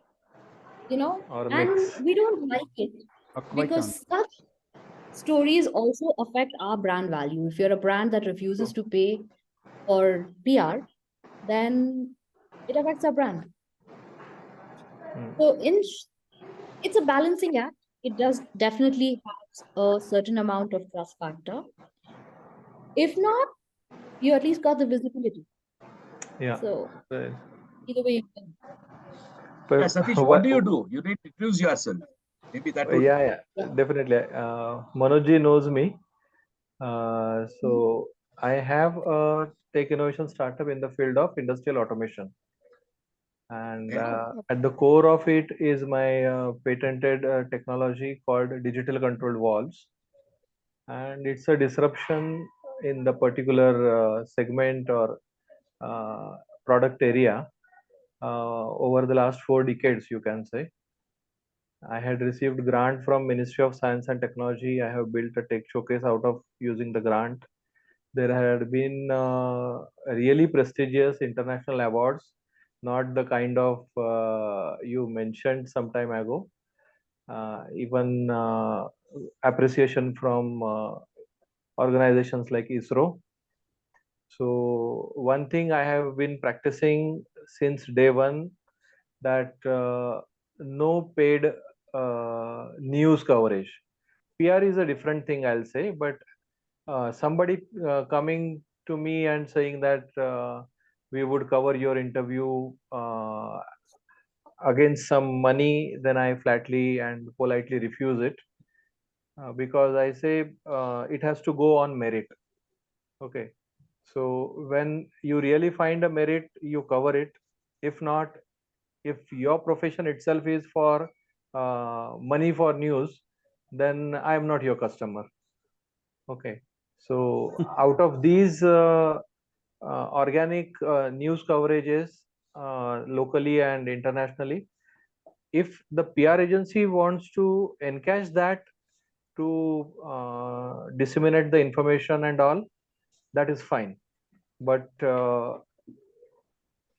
Or a and mix. we don't like it because such stories also affect our brand value. If you're a brand that refuses to pay for PR, then it affects our brand. So it's a balancing act. It does definitely have a certain amount of trust factor. If not, you at least got the visibility. Yeah. So Right. either way you can. Yeah, Satish, what do you do? You need to introduce yourself. Maybe that would. Yeah, definitely. Manojji knows me. So I have a tech innovation startup in the field of industrial automation. And at the core of it is my patented technology called digital controlled valves. And it's a disruption in the particular segment or product area over the last 4 decades, you can say. I had received grant from Ministry of Science and Technology. I have built a tech showcase out of using the grant. There had been really prestigious international awards, not the kind of you mentioned some time ago. Even appreciation from organizations like ISRO. So one thing I have been practicing since day one, that no paid news coverage. PR is a different thing, I'll say, but somebody coming to me and saying that we would cover your interview against some money, then I flatly and politely refuse it because I say it has to go on merit. Okay. So when you really find a merit, you cover it. If not, if your profession itself is for money for news, then I am not your customer. Okay. So out of these organic news coverages locally and internationally, if the PR agency wants to encash that to disseminate the information and all, that is fine. But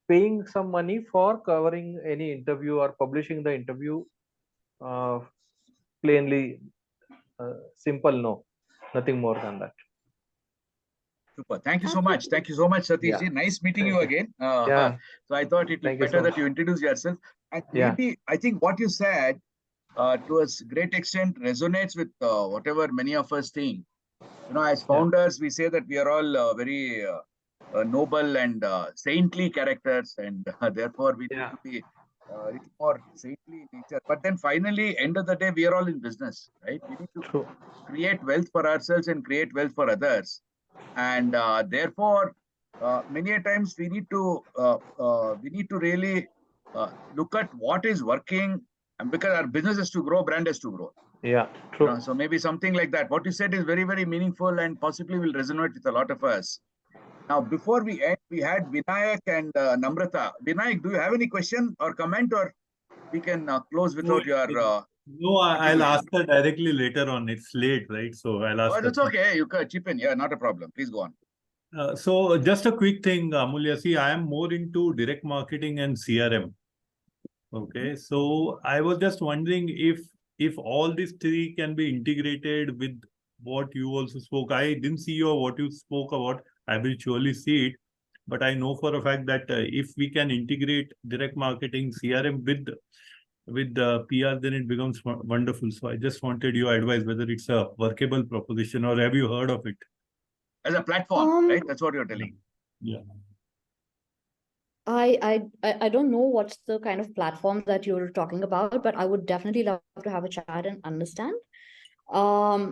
paying some money for covering any interview or publishing the interview, plainly simple, no, nothing more than that. Super. Thank you so much. Thank you so much, Satish. Yeah. Nice meeting you again. Yeah. So I thought it would be better that you introduce yourself. And maybe I think what you said to a great extent resonates with whatever many of us think. As founders, we say that we are all very noble and saintly characters, and therefore we need to be a little more saintly in nature. But then finally, end of the day, we are all in business, right? We need to create wealth for ourselves and create wealth for others. And therefore, many a times we need to really look at what is working, and because our business has to grow, brand has to grow. Yeah, true. So maybe something like that. What you said is very, very meaningful and possibly will resonate with a lot of us. Now, before we end, we had Vinayak and Namrata. Vinayak, do you have any question or comment, or we can close without your... No, I'll ask her directly later on. It's late, right? So I'll ask her. That's okay. You can chip in. Yeah, not a problem. Please go on. So just a quick thing, Amulya. See, I am more into direct marketing and CRM. Okay, so I was just wondering if all these three can be integrated with what you also spoke. I didn't see what you spoke about. I will surely see it, but I know for a fact that if we can integrate direct marketing, CRM with the PR, then it becomes wonderful. So I just wanted your advice whether it's a workable proposition or have you heard of it? As a platform, right? That's what you're telling. Yeah. I don't know what's the kind of platform that you're talking about, but I would definitely love to have a chat and understand. Are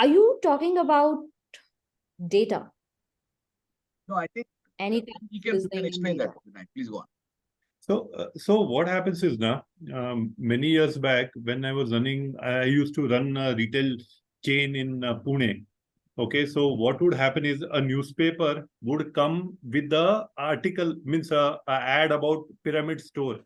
you talking about data? No, I think you can explain that. Please go on. So what happens is now, many years back when I was running, I used to run a retail chain in Pune. Okay, so what would happen is a newspaper would come with the article, means a ad about pyramid store.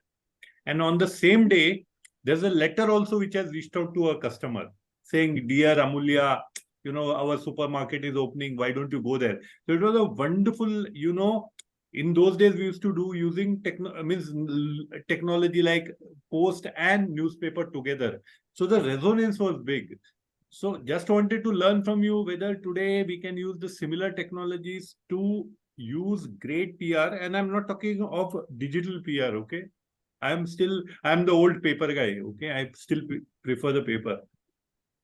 And on the same day, there's a letter also which has reached out to a customer saying, "Dear Amulya, our supermarket is opening. Why don't you go there?" So it was a wonderful, in those days we used to do using technology like post and newspaper together. So the resonance was big. So just wanted to learn from you whether today we can use the similar technologies to use great PR. And I'm not talking of digital PR, okay? I'm the old paper guy, okay? I still prefer the paper.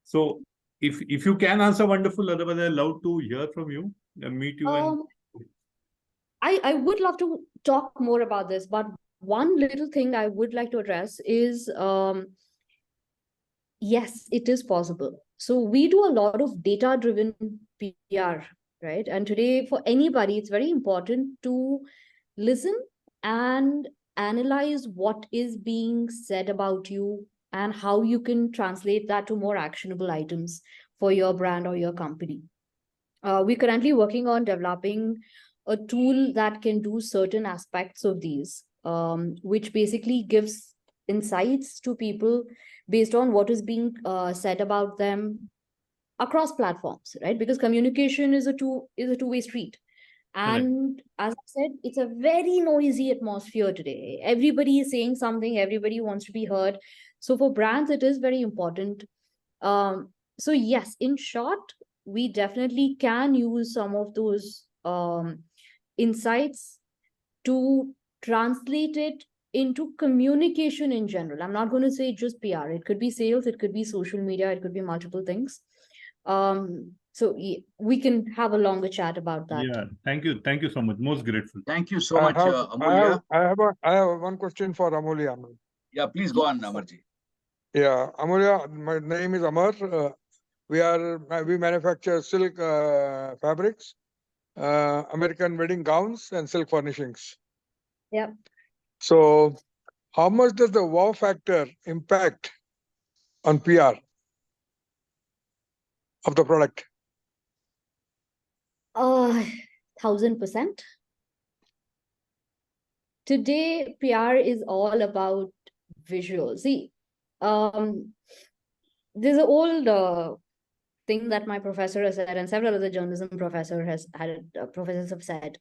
So if you can answer, wonderful. Otherwise, I'd love to hear from you and meet you. I would love to talk more about this, but one little thing I would like to address is, yes, it is possible. So we do a lot of data-driven PR, right? And today, for anybody, it's very important to listen and analyze what is being said about you and how you can translate that to more actionable items for your brand or your company. We're currently working on developing a tool that can do certain aspects of these, which basically gives insights to people based on what is being said about them across platforms, right? Because communication is a two-way street. And as I said, it's a very noisy atmosphere today. Everybody is saying something, everybody wants to be heard. So for brands, it is very important. So yes, in short, we definitely can use some of those insights to translate it into communication in general. I'm not going to say just PR. It could be sales, it could be social media, it could be multiple things. So we can have a longer chat about that. Yeah, thank you so much. Most grateful. Thank you so much, Amulya. I have one question for Amulya. Yeah, please go on, Amarji. Yeah, Amulya, my name is Amar. We manufacture silk fabrics, American wedding gowns, and silk furnishings. Yeah. So, how much does the wow factor impact on PR of the product? 1000%. Today, PR is all about visuals. See, there's an old thing that my professor has said, and several other journalism professors have said.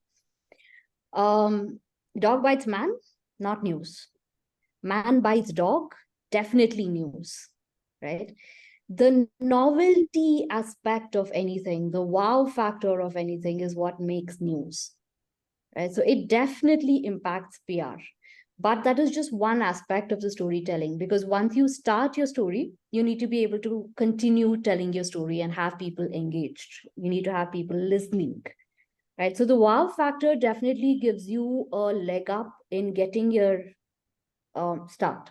Dog bites man, not news. Man bites dog, definitely news, right? The novelty aspect of anything, the wow factor of anything is what makes news, right? So it definitely impacts PR. But that is just one aspect of the storytelling, because once you start your story, you need to be able to continue telling your story and have people engaged. You need to have people listening, right? So the wow factor definitely gives you a leg up in getting your start.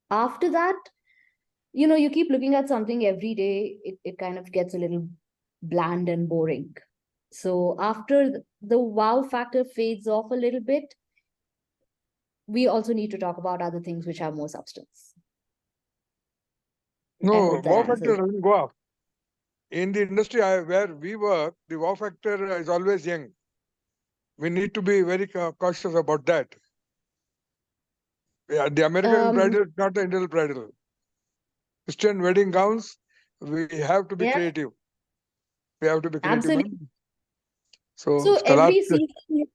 After that, you keep looking at something every day, it kind of gets a little bland and boring. So after the wow factor fades off a little bit, we also need to talk about other things which have more substance. I No, hope that wow answers. factor doesn't go up. In the industry where we work, the wow factor is always young. We need to be very cautious about that. Yeah, the American bridal is not the Indian bridal. Christian wedding gowns, we have to be Yeah, creative. We have to be creative. absolutely. Man. So So the last, every season,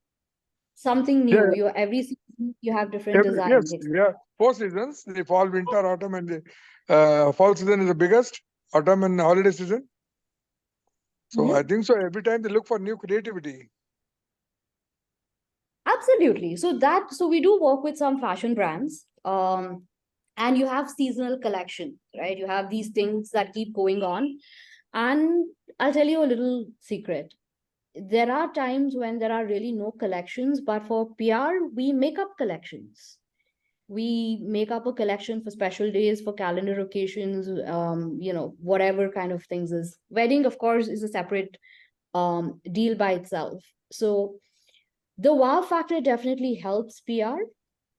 something new. yeah, Every season you have different designs. yes, we have 4 seasons: the fall, winter, autumn, and the fall season is the biggest. Autumn and holiday season. So I think so. Every time they look for new creativity. Absolutely. So we do work with some fashion brands. And you have seasonal collection, right? You have these things that keep going on. And I'll tell you a little secret. There are times when there are really no collections, but for PR, we make up collections. We make up a collection for special days, for calendar occasions, whatever kind of things is. Wedding, of course, is a separate deal by itself. So the wow factor definitely helps PR,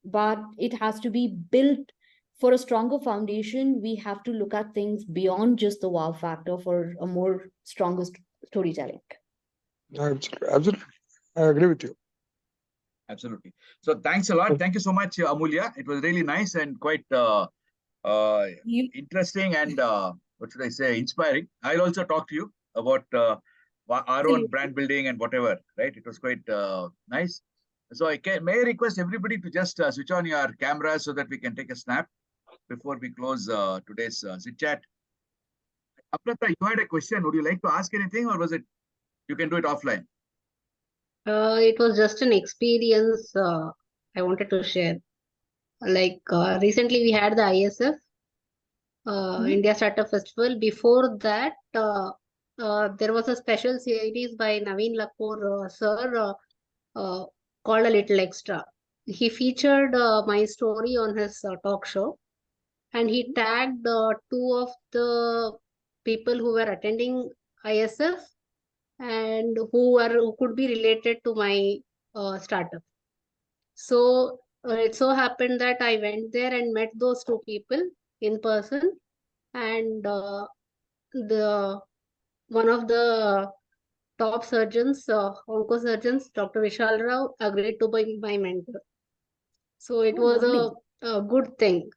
but it has to be built for a stronger foundation. We have to look at things beyond just the wow factor for a more stronger storytelling. Absolutely. I agree with you. Absolutely. So thanks a lot. Thank you so much, Amulya. It was really nice and quite interesting and what should I say, inspiring. I'll also talk to you about our own brand building and whatever, right? It was quite nice. So may I request everybody to just switch on your camera so that we can take a snap before we close today's Zit Chat. Aprata, you had a question. Would you like to ask anything, or was it you can do it offline? It was just an experience I wanted to share. Like recently we had the ISF, India Startup Festival. Before that, there was a special series by Naveen Lakoor sir called A Little Extra. He featured my story on his talk show, and he tagged 2 of the people who were attending ISF and who could be related to my startup. So it so happened that I went there and met those 2 people in person, and the one of the top surgeons, oncosurgeons, Dr. Vishal Rao, agreed to be my mentor. So it was a good thing.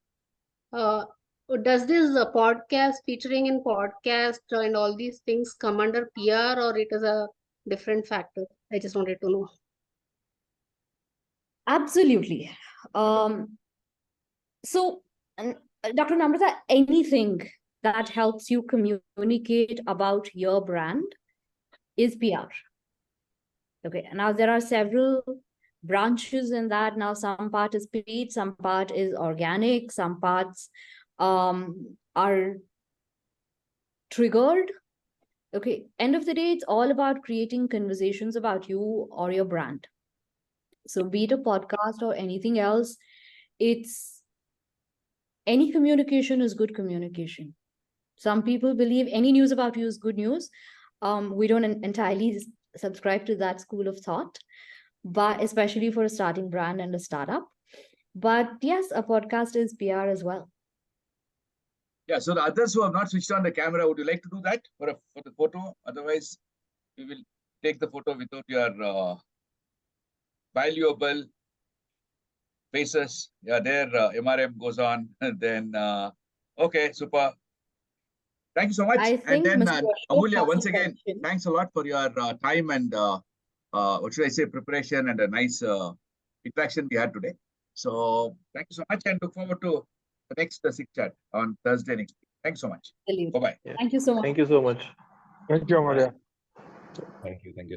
Does this podcast, featuring in podcast and all these things, come under PR, or it is a different factor? I just wanted to know. Absolutely. So, Dr. Namrata, anything that helps you communicate about your brand is PR. Okay, now there are several branches in that. Now some part is paid, some part is organic, some parts are triggered. Okay, end of the day, it's all about creating conversations about you or your brand. So be it a podcast or anything else, it's any communication is good communication. Some people believe any news about you is good news. We don't entirely subscribe to that school of thought, but especially for a starting brand and a startup. But yes, a podcast is PR as well. Yeah, so the others who have not switched on the camera, would you like to do that for the photo? Otherwise, we will take the photo without your valuable faces. Yeah, there MRM goes on. Then, okay, super. Thank you so much. I think, and then Amulya, has once a again, question. thanks a lot for your time and what should I say, preparation and a nice interaction we had today. So thank you so much and look forward to the next Zit Chat on Thursday next week. Thanks so much. Absolutely. Bye-bye. Yeah. Thank you so much. Thank you so much. Thank you, Amalia. Thank you. Thank you.